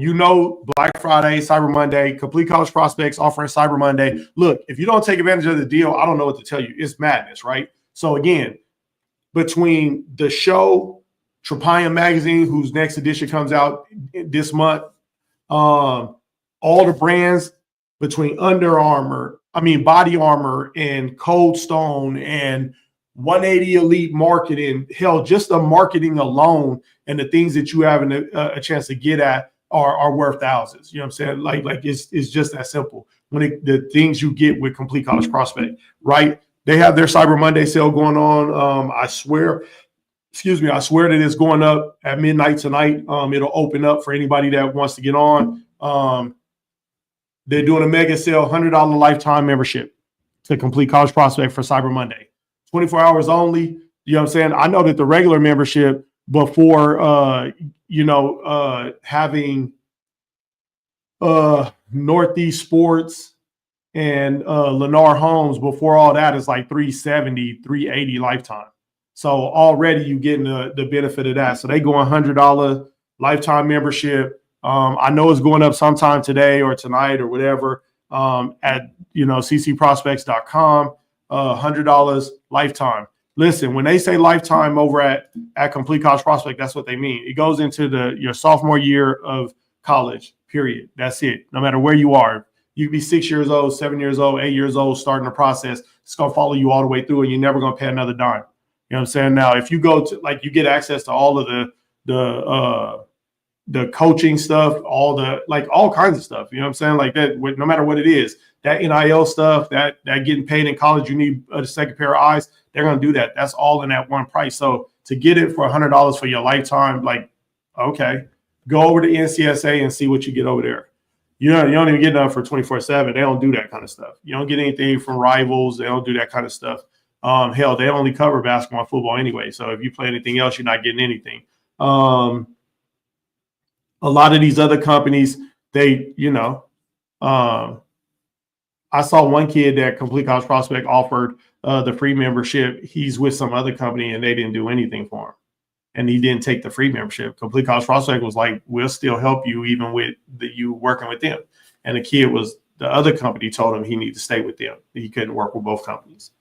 Black Friday, Cyber Monday, Complete College Prospects offering Cyber Monday. Look, if you don't take advantage of the deal, I don't know what to tell you. It's madness, right? So, again, between the show, Trapian Magazine, whose next edition comes out this month, all the brands between Body Armor and Cold Stone and 180 Elite Marketing, hell, just the marketing alone and the things that you have a chance to get at are worth thousands. You know what I'm saying? Like it's just that simple. The things you get with Complete College Prospect, right? They have their Cyber Monday sale going on. I swear that it's going up at midnight tonight. It'll open up for anybody that wants to get on. They're doing a mega sale, $100 lifetime membership to Complete College Prospect for Cyber Monday. 24 hours only. You know what I'm saying? I know that the regular membership before, having Northeast Sports and Lennar Homes, before all that is like $370, $380 lifetime. So already you getting the benefit of that. So they go $100 lifetime membership. I know it's going up sometime today or tonight or whatever at ccprospects.com. $100 lifetime. Listen, when they say lifetime over at Complete College Prospect, that's what they mean. It goes into your sophomore year of college, period. That's it. No matter where you are. You could be 6 years old, 7 years old, 8 years old, starting the process. It's going to follow you all the way through, and you're never going to pay another dime. You know what I'm saying? Now, if you go to, like, you get access to all of the coaching stuff, all kinds of stuff. You know what I'm saying? Like that, no matter what it is, that NIL stuff, that getting paid in college, you need a second pair of eyes. They're going to do that. That's all in that one price. So to get it for $100 for your lifetime, like, okay, go over to NCSA and see what you get over there. You don't even get nothing for 24/7. They don't do that kind of stuff. You don't get anything from Rivals. They don't do that kind of stuff. Hell, they only cover basketball and football anyway. So if you play anything else, you're not getting anything. A lot of these other companies, I saw one kid that Complete College Prospect offered the free membership. He's with some other company and they didn't do anything for him. And he didn't take the free membership. Complete College Prospect was like, we'll still help you even with you working with them. And the other company told him he needed to stay with them. He couldn't work with both companies.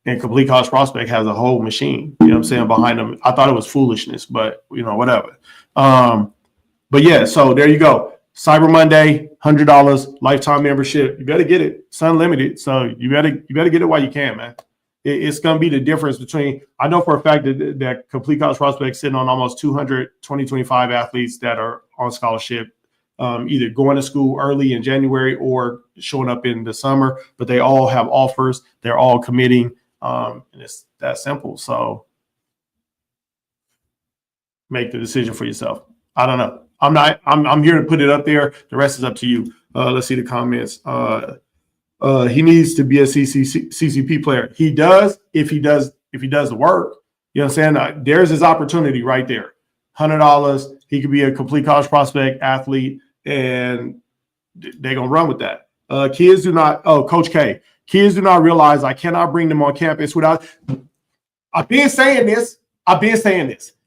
And Complete College Prospect has a whole machine, you know what I'm saying, behind them. I thought it was foolishness, but, whatever. But yeah, so there you go. Cyber Monday, $100 lifetime membership. You better get it. It's unlimited. So you better get it while you can, man. It's going to be the difference between, I know for a fact that Complete College Prospect sitting on almost 200 2025 athletes that are on scholarship, either going to school early in January or showing up in the summer, but they all have offers. They're all committing. And it's that simple. So make the decision for yourself. I don't know. I'm here to put it up there. The rest is up to you. Let's see the comments. He needs to be a CCP player. He does if he does the work. You know what I'm saying? There's his opportunity right there. $100. He could be a Complete College Prospect athlete, and they're gonna run with that. Kids do not. Oh, Coach K. Kids do not realize I cannot bring them on campus without. I've been saying this.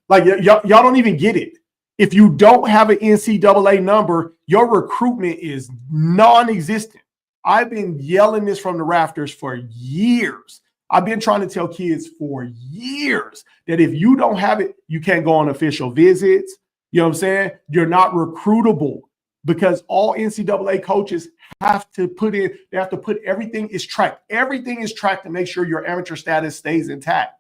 Like y'all don't even get it. If you don't have an NCAA number, your recruitment is non-existent. I've been yelling this from the rafters for years. I've been trying to tell kids for years that if you don't have it, you can't go on official visits. You know what I'm saying? You're not recruitable because all NCAA coaches have to put everything is tracked. Everything is tracked to make sure your amateur status stays intact.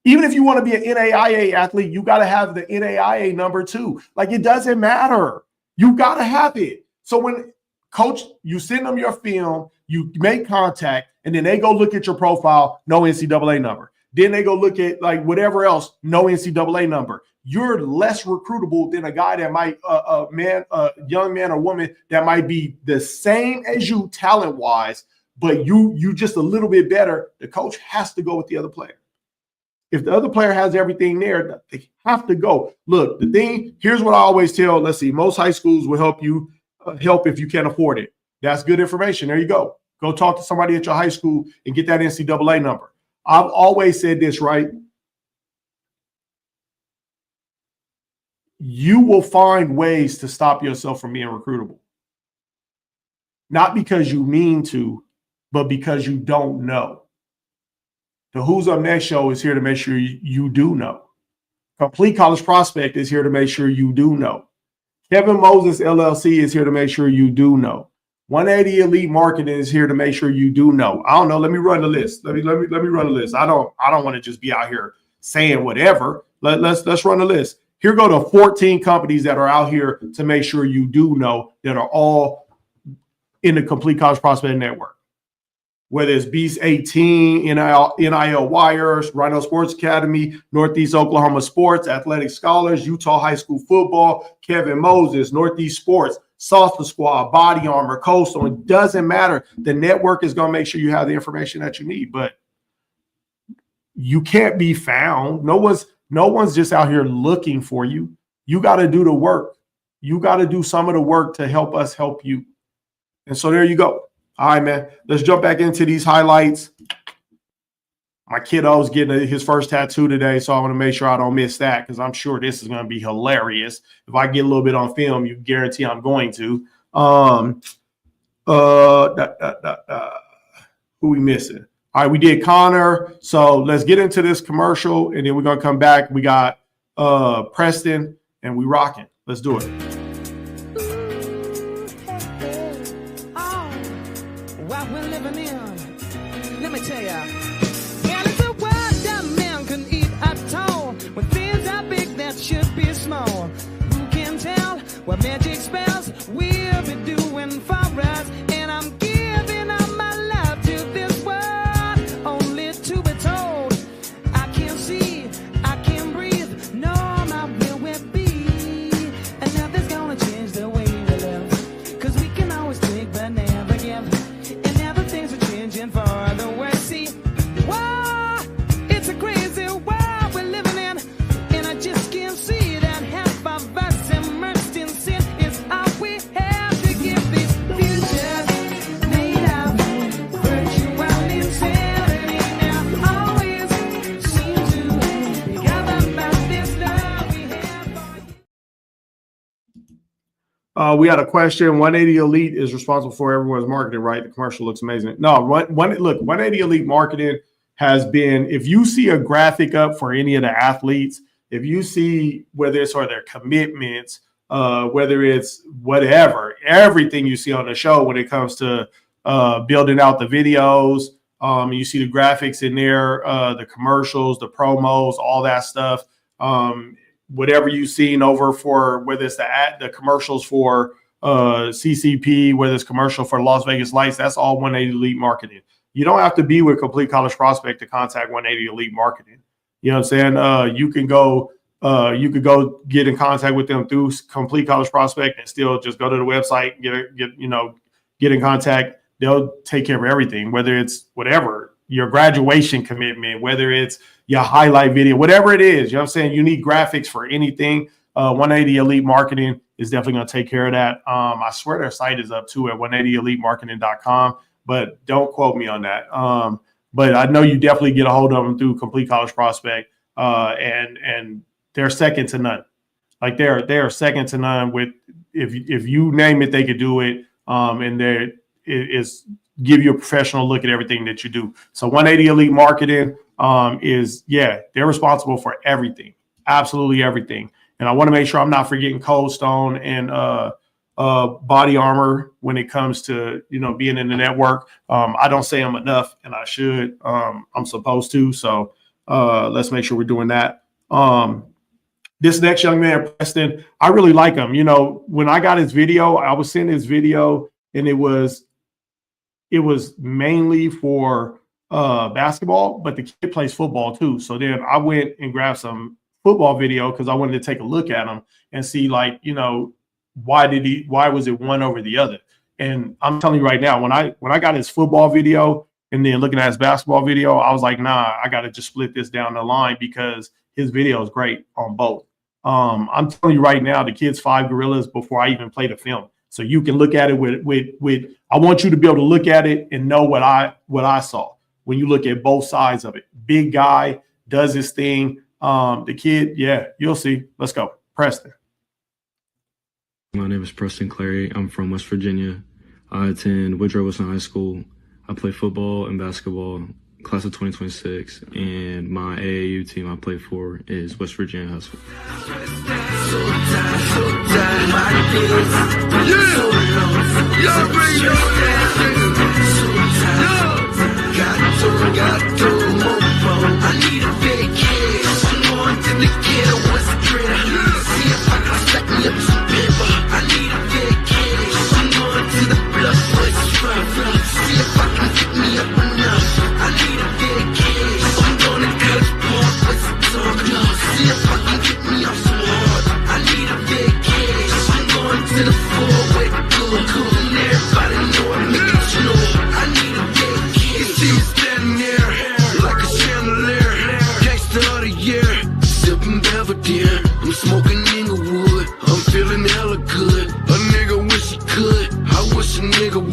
Even if you want to be an NAIA athlete, you got to have the NAIA number too. Like, it doesn't matter. You got to have it. So when coach, you send them your film, you make contact, and then they go look at your profile, no NCAA number. Then they go look at like whatever else, no NCAA number. You're less recruitable than a guy that might, a young man or woman that might be the same as you talent-wise, but you just a little bit better. The coach has to go with the other player. If the other player has everything there, they have to go. Look, here's what I always tell. Let's see, most high schools will help you if you can't afford it. That's good information. There you go. Go talk to somebody at your high school and get that NCAA number. I've always said this, right? You will find ways to stop yourself from being recruitable. Not because you mean to, but because you don't know. The Who's Up Next show is here to make sure you do know. Complete College Prospect is here to make sure you do know. Kevin Moses LLC is here to make sure you do know. 180 Elite Marketing is here to make sure you do know. I don't know. Let me run the list. Let me run the list. I don't want to just be out here saying whatever. Let's run the list. Here go to 14 companies that are out here to make sure you do know that are all in the Complete College Prospect Network. whether it's Beast 18, NIL Wires, Rhino Sports Academy, Northeast Oklahoma Sports, Athletic Scholars, Utah High School Football, Kevin Moses, Northeast Sports, Salsa Squad, Body Armor, Coastal. It doesn't matter. The network is going to make sure you have the information that you need, but you can't be found. No one's just out here looking for you. You got to do the work. You got to do some of the work to help us help you. And so there you go. All right, man. Let's jump back into these highlights. My kiddo's getting his first tattoo today, so I want to make sure I don't miss that because I'm sure this is going to be hilarious. If I get a little bit on film, you guarantee I'm going to. Who we missing? All right, we did Connor. So let's get into this commercial, and then we're going to come back. We got Preston, and we rocking. Let's do it. What we're living in, let me tell ya. Well, it's a world that man can eat at all. When things are big, that should be small. Who can tell what magic spells we'll be doing for us? And I'm giving all my love to this world, only to be told I can't see, I can't breathe, no, my will will be. And nothing's gonna change the way we live, 'cause we can always take but never give. For the world, see, wow, it's a crazy world we're living in, and I just can't see that half of us immersed in sin is all we have to give these futures made of virtual insanity. And always seem to be governed by this love we have. We had a question. 180 Elite is responsible for everyone's marketing, right? The commercial looks amazing. No, look, 180 Elite marketing has been, if you see a graphic up for any of the athletes, if you see whether it's or their commitments, whether it's whatever, everything you see on the show when it comes to building out the videos, you see the graphics in there, the commercials, the promos, all that stuff. Whatever you've seen over for whether it's the commercials for CCP, whether it's commercial for Las Vegas Lights, that's all 180 Elite marketing. You don't have to be with Complete College Prospect to contact 180 Elite marketing. You know what I'm saying? You could go get in contact with them through Complete College Prospect and still just go to the website, get in contact. They'll take care of everything, whether it's whatever, your graduation commitment, whether it's your highlight video, whatever it is. You know what I'm saying? You need graphics for anything. 180 Elite Marketing is definitely going to take care of that. I swear their site is up too at 180elitemarketing.com, but don't quote me on that. But I know you definitely get a hold of them through Complete College Prospect, and they're second to none. Like they're second to none with if you name it, they could do it. And there is give you a professional look at everything that you do. So 180 Elite Marketing they're responsible for everything, absolutely everything. And I want to make sure I'm not forgetting Cold Stone and Body Armor when it comes to, being in the network. I don't say them enough, and I should. I'm supposed to. So let's make sure we're doing that. This next young man, Preston, I really like him. When I got his video, I was seeing his video, and it was mainly for basketball, but the kid plays football too. So then I went and grabbed some football video because I wanted to take a look at him and see, why was it one over the other? And I'm telling you right now, when I got his football video and then looking at his basketball video, I was like, nah, I got to just split this down the line because his video is great on both. I'm telling you right now, the kid's 5 gorillas before I even play the film. So you can look at it with I want you to be able to look at it and know what I saw when you look at both sides of it. Big guy, does his thing. The kid, you'll see. Let's go. Preston. My name is Preston Clary. I'm from West Virginia. I attend Woodrow Wilson High School. I play football and basketball, class of 2026, and my AAU team I play for is West Virginia High School. I need a vacation. I'm going to the ghetto once a trip. See if I can stack me up some paper. I need a vacation. I'm going to the blood first. See if I can pick me up.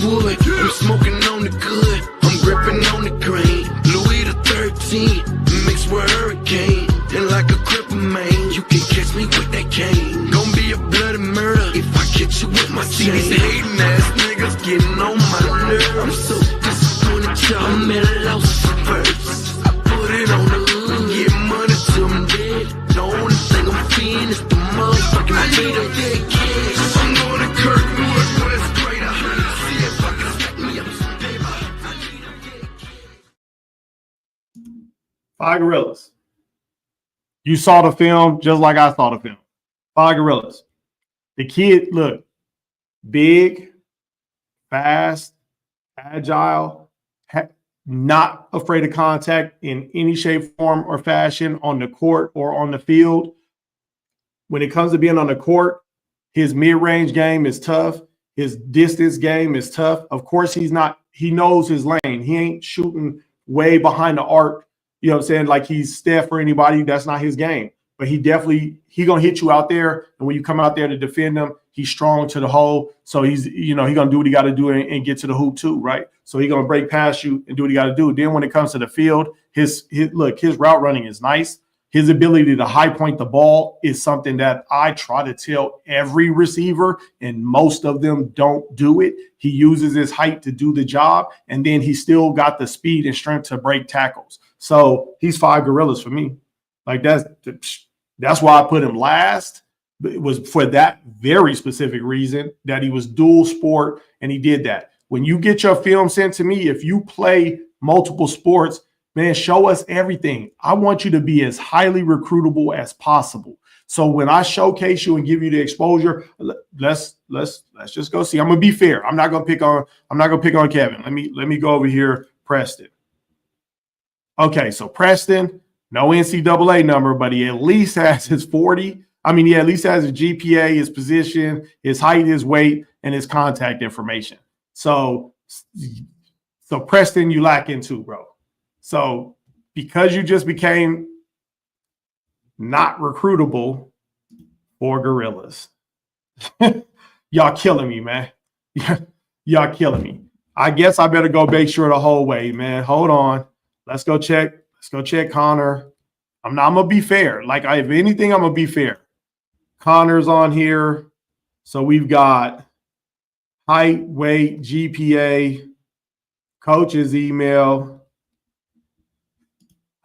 wood. I'm smoking on the good. I'm gripping on the green. Louis the 13, mixed with hurricane. And like a cripple, man, you can catch me with that cane. Gonna be a bloody murder if I catch you with my chain. These hating ass niggas getting on my nerves. I'm so disappointed, y'all. I'm at a loss for words. I put it on the hood, get money till I'm dead. The only thing I'm feeling is the motherfucking beat of dead kids. I'm going to Kirkwood, West Greater. See if I can stack me up some paper. I need a dead kid. 5 Gorillas. You saw the film just like I saw the film. 5 Gorillas. The kid, look, big, fast, agile, not afraid of contact in any shape, form, or fashion on the court or on the field. When it comes to being on the court, his mid-range game is tough. His distance game is tough. Of course, he knows his lane. He ain't shooting way behind the arc. You know what I'm saying? Like he's Steph or anybody. That's not his game. But he going to hit you out there. And when you come out there to defend him, he's strong to the hole. So he's going to do what he got to do and get to the hoop too, right? So he's going to break past you and do what he got to do. Then when it comes to the field, his route running is nice. His ability to high point the ball is something that I try to tell every receiver, and most of them don't do it. He uses his height to do the job, and then he still got the speed and strength to break tackles. So he's 5 Gorillas for me. Like that's why I put him last. It was for that very specific reason that he was dual sport and he did that. When you get your film sent to me, if you play multiple sports, man, show us everything. I want you to be as highly recruitable as possible. So when I showcase you and give you the exposure, let's just go see. I'm gonna be fair. I'm not gonna pick on Kevin. Let me go over here, Preston. Okay, so Preston, no NCAA number, but he at least has his 40. I mean, he at least has his GPA, his position, his height, his weight, and his contact information. So Preston, you lack in too, bro. So because you just became not recruitable for Gorillas, y'all killing me, man. Y'all killing me. I guess I better go make sure the whole way, man. Hold on. Let's go check Connor. I'm gonna be fair. Like if anything, I'm gonna be fair. Connor's on here. So we've got height, weight, GPA, coach's email.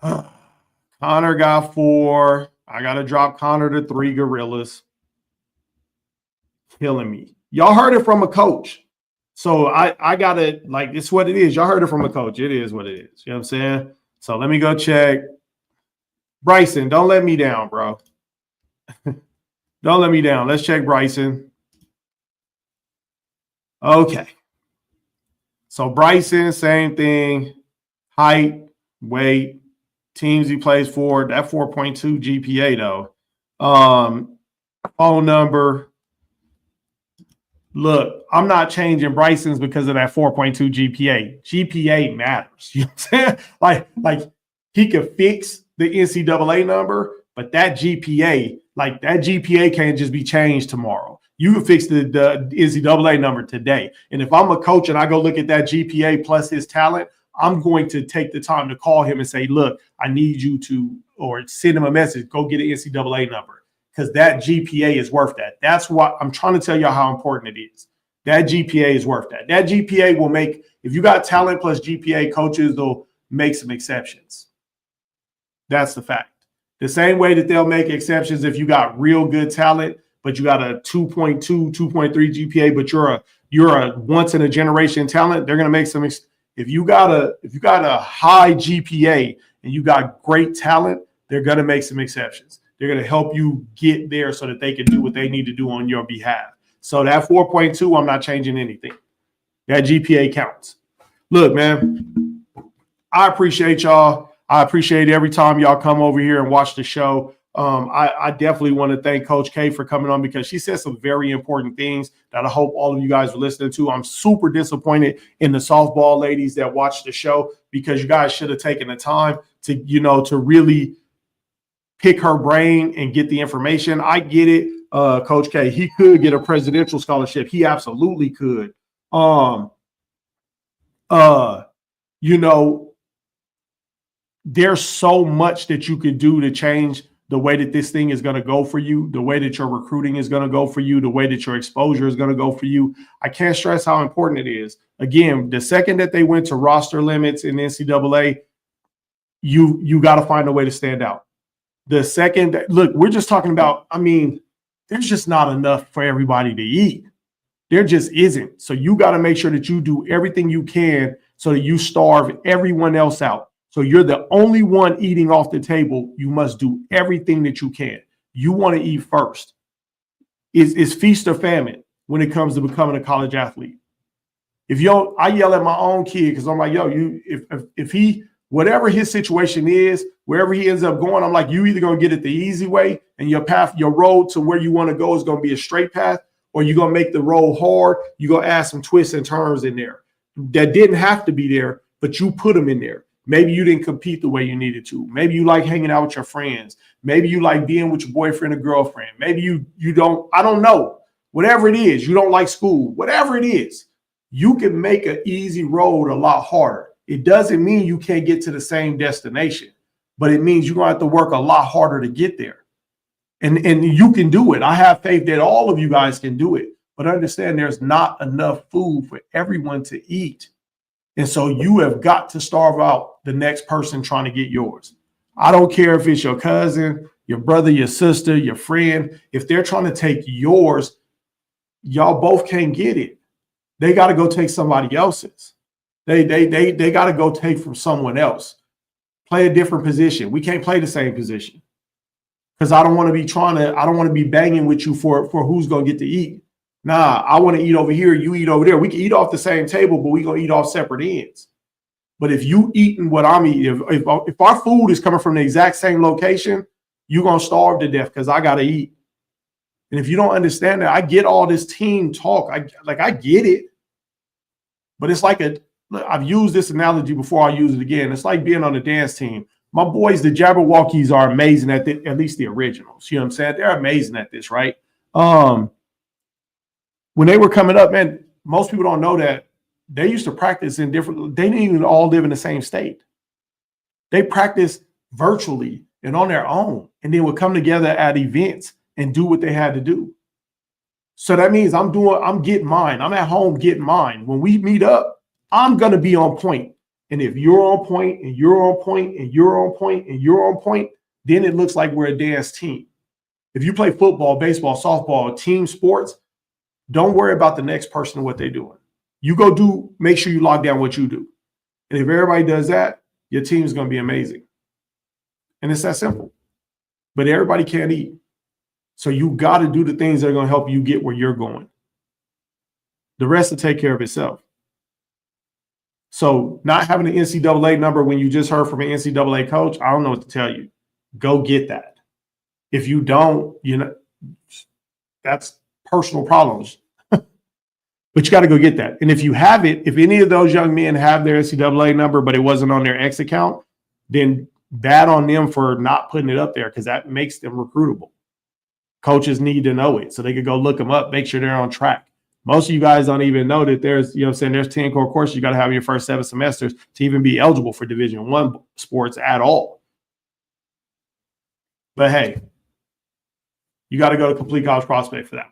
Connor got 4. I got to drop Connor to 3 Gorillas. Killing me. Y'all heard it from a coach. So I got to, like, it's what it is. Y'all heard it from a coach. It is what it is. You know what I'm saying? So let me go check. Bryson, don't let me down, bro. Don't let me down. Let's check Bryson. Okay. So Bryson, same thing. Height, weight, teams he plays for. That 4.2 GPA, though. Phone number. Look, I'm not changing Bryson's because of that 4.2 GPA. GPA matters. You know what I'm saying? Like he could fix the NCAA number, but that GPA can't just be changed tomorrow. You can fix the NCAA number today. And if I'm a coach and I go look at that GPA plus his talent, I'm going to take the time to call him and say, look, I need you to, or send him a message, go get an NCAA number. Because that GPA is worth that. That's what I'm trying to tell you how important it is. That GPA is worth that. That GPA will make, if you got talent plus GPA, coaches will make some exceptions. That's the fact. The same way that they'll make exceptions if you got real good talent, but you got a 2.2, 2.3 GPA, but you're a once in a generation talent, they're going to make some. If you got a high GPA and you got great talent, they're going to make some exceptions. They're going to help you get there so that they can do what they need to do on your behalf. So that 4.2, I'm not changing anything. That GPA counts. Look, man, I appreciate y'all. I appreciate every time y'all come over here and watch the show. I definitely want to thank Coach K for coming on because she said some very important things that I hope all of you guys are listening to. I'm super disappointed in the softball ladies that watched the show because you guys should have taken the time to really pick her brain and get the information. I get it, Coach K. He could get a presidential scholarship. He absolutely could. You know, there's so much that you could do to change the way that this thing is going to go for you, the way that your recruiting is going to go for you, the way that your exposure is going to go for you. I can't stress how important it is. Again, the second that they went to roster limits in NCAA, you got to find a way to stand out. The second, look, we're just talking about, I mean, there's just not enough for everybody to eat. There just isn't. So you got to make sure that you do everything you can so that you starve everyone else out. So you're the only one eating off the table. You must do everything that you can. You want to eat first. It's feast or famine when it comes to becoming a college athlete. If you don't, I yell at my own kid because I'm like, yo, if he, whatever his situation is, wherever he ends up going, I'm like, you either gonna get it the easy way and your path, your road to where you want to go is gonna be a straight path, or you're gonna make the road hard. You're gonna add some twists and turns in there that didn't have to be there, but you put them in there. Maybe you didn't compete the way you needed to. Maybe you like hanging out with your friends. Maybe you like being with your boyfriend or girlfriend. Maybe you don't, I don't know. Whatever it is, you don't like school. Whatever it is, you can make an easy road a lot harder. It doesn't mean you can't get to the same destination, but it means you're going to have to work a lot harder to get there. And you can do it. I have faith that all of you guys can do it, but understand there's not enough food for everyone to eat. And so you have got to starve out the next person trying to get yours. I don't care if it's your cousin, your brother, your sister, your friend. If they're trying to take yours, y'all both can't get it. They got to go take somebody else's. They got to go take from someone else. Play a different position. We can't play the same position because I don't want to be banging with you for who's going to get to eat. Nah, I want to eat over here. You eat over there. We can eat off the same table, but we going to eat off separate ends. But if you eating what I'm eating, if our food is coming from the exact same location, you're going to starve to death because I got to eat. And if you don't understand that, I get all this team talk. I get it. But it's like I've used this analogy before. I'll use it again. It's like being on a dance team. My boys, the Jabberwockies, are amazing at least the originals. You know what I'm saying? They're amazing at this, right? When they were coming up, man, most people don't know that they used to practice in different, they didn't even all live in the same state. They practiced virtually and on their own, and then would come together at events and do what they had to do. So that means I'm getting mine. I'm at home getting mine. When we meet up, I'm going to be on point. And if you're on point and you're on point and you're on point and you're on point, then it looks like we're a dance team. If you play football, baseball, softball, team sports, don't worry about the next person and what they're doing. You go make sure you lock down what you do. And if everybody does that, your team is going to be amazing. And it's that simple. But everybody can't eat. So you got to do the things that are going to help you get where you're going. The rest will take care of itself. So not having an NCAA number when you just heard from an NCAA coach, I don't know what to tell you. Go get that. If you don't, that's personal problems. But you got to go get that. And if you have it, if any of those young men have their NCAA number, but it wasn't on their X account, then bad on them for not putting it up there because that makes them recruitable. Coaches need to know it so they could go look them up, make sure they're on track. Most of you guys don't even know that there's, there's 10 core courses you got to have in your first 7 semesters to even be eligible for Division I sports at all. But hey, you got to go to Complete College Prospect for that.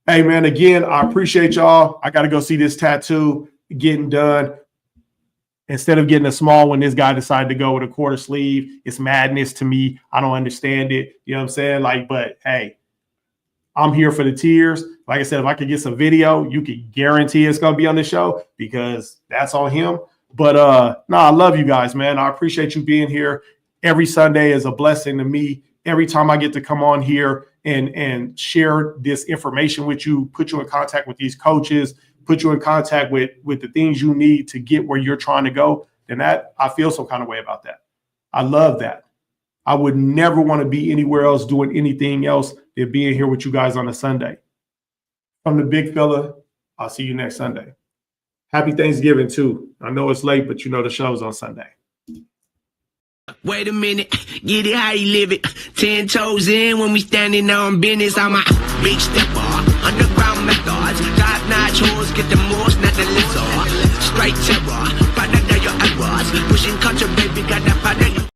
Hey, man, again, I appreciate y'all. I got to go see this tattoo getting done. Instead of getting a small one, this guy decided to go with a quarter sleeve. It's madness to me. I don't understand it. You know what I'm saying? But hey, I'm here for the tears. Like I said, if I could get some video, you could guarantee it's going to be on the show because that's on him. But I love you guys, man. I appreciate you being here. Every Sunday is a blessing to me. Every time I get to come on here and share this information with you, put you in contact with these coaches, put you in contact with the things you need to get where you're trying to go, then that I feel some kind of way about that. I love that. I would never want to be anywhere else doing anything else than being here with you guys on a Sunday. From the big fella, I'll see you next Sunday. Happy Thanksgiving too. I know it's late, but the show's on Sunday. Wait a minute, get it how you live it. 10 toes in when we standing on business. I'm a big stepper, underground methods. Top notch hoes, get the most, not the lizard. straight terror. But under your errors, pushing culture, baby, got that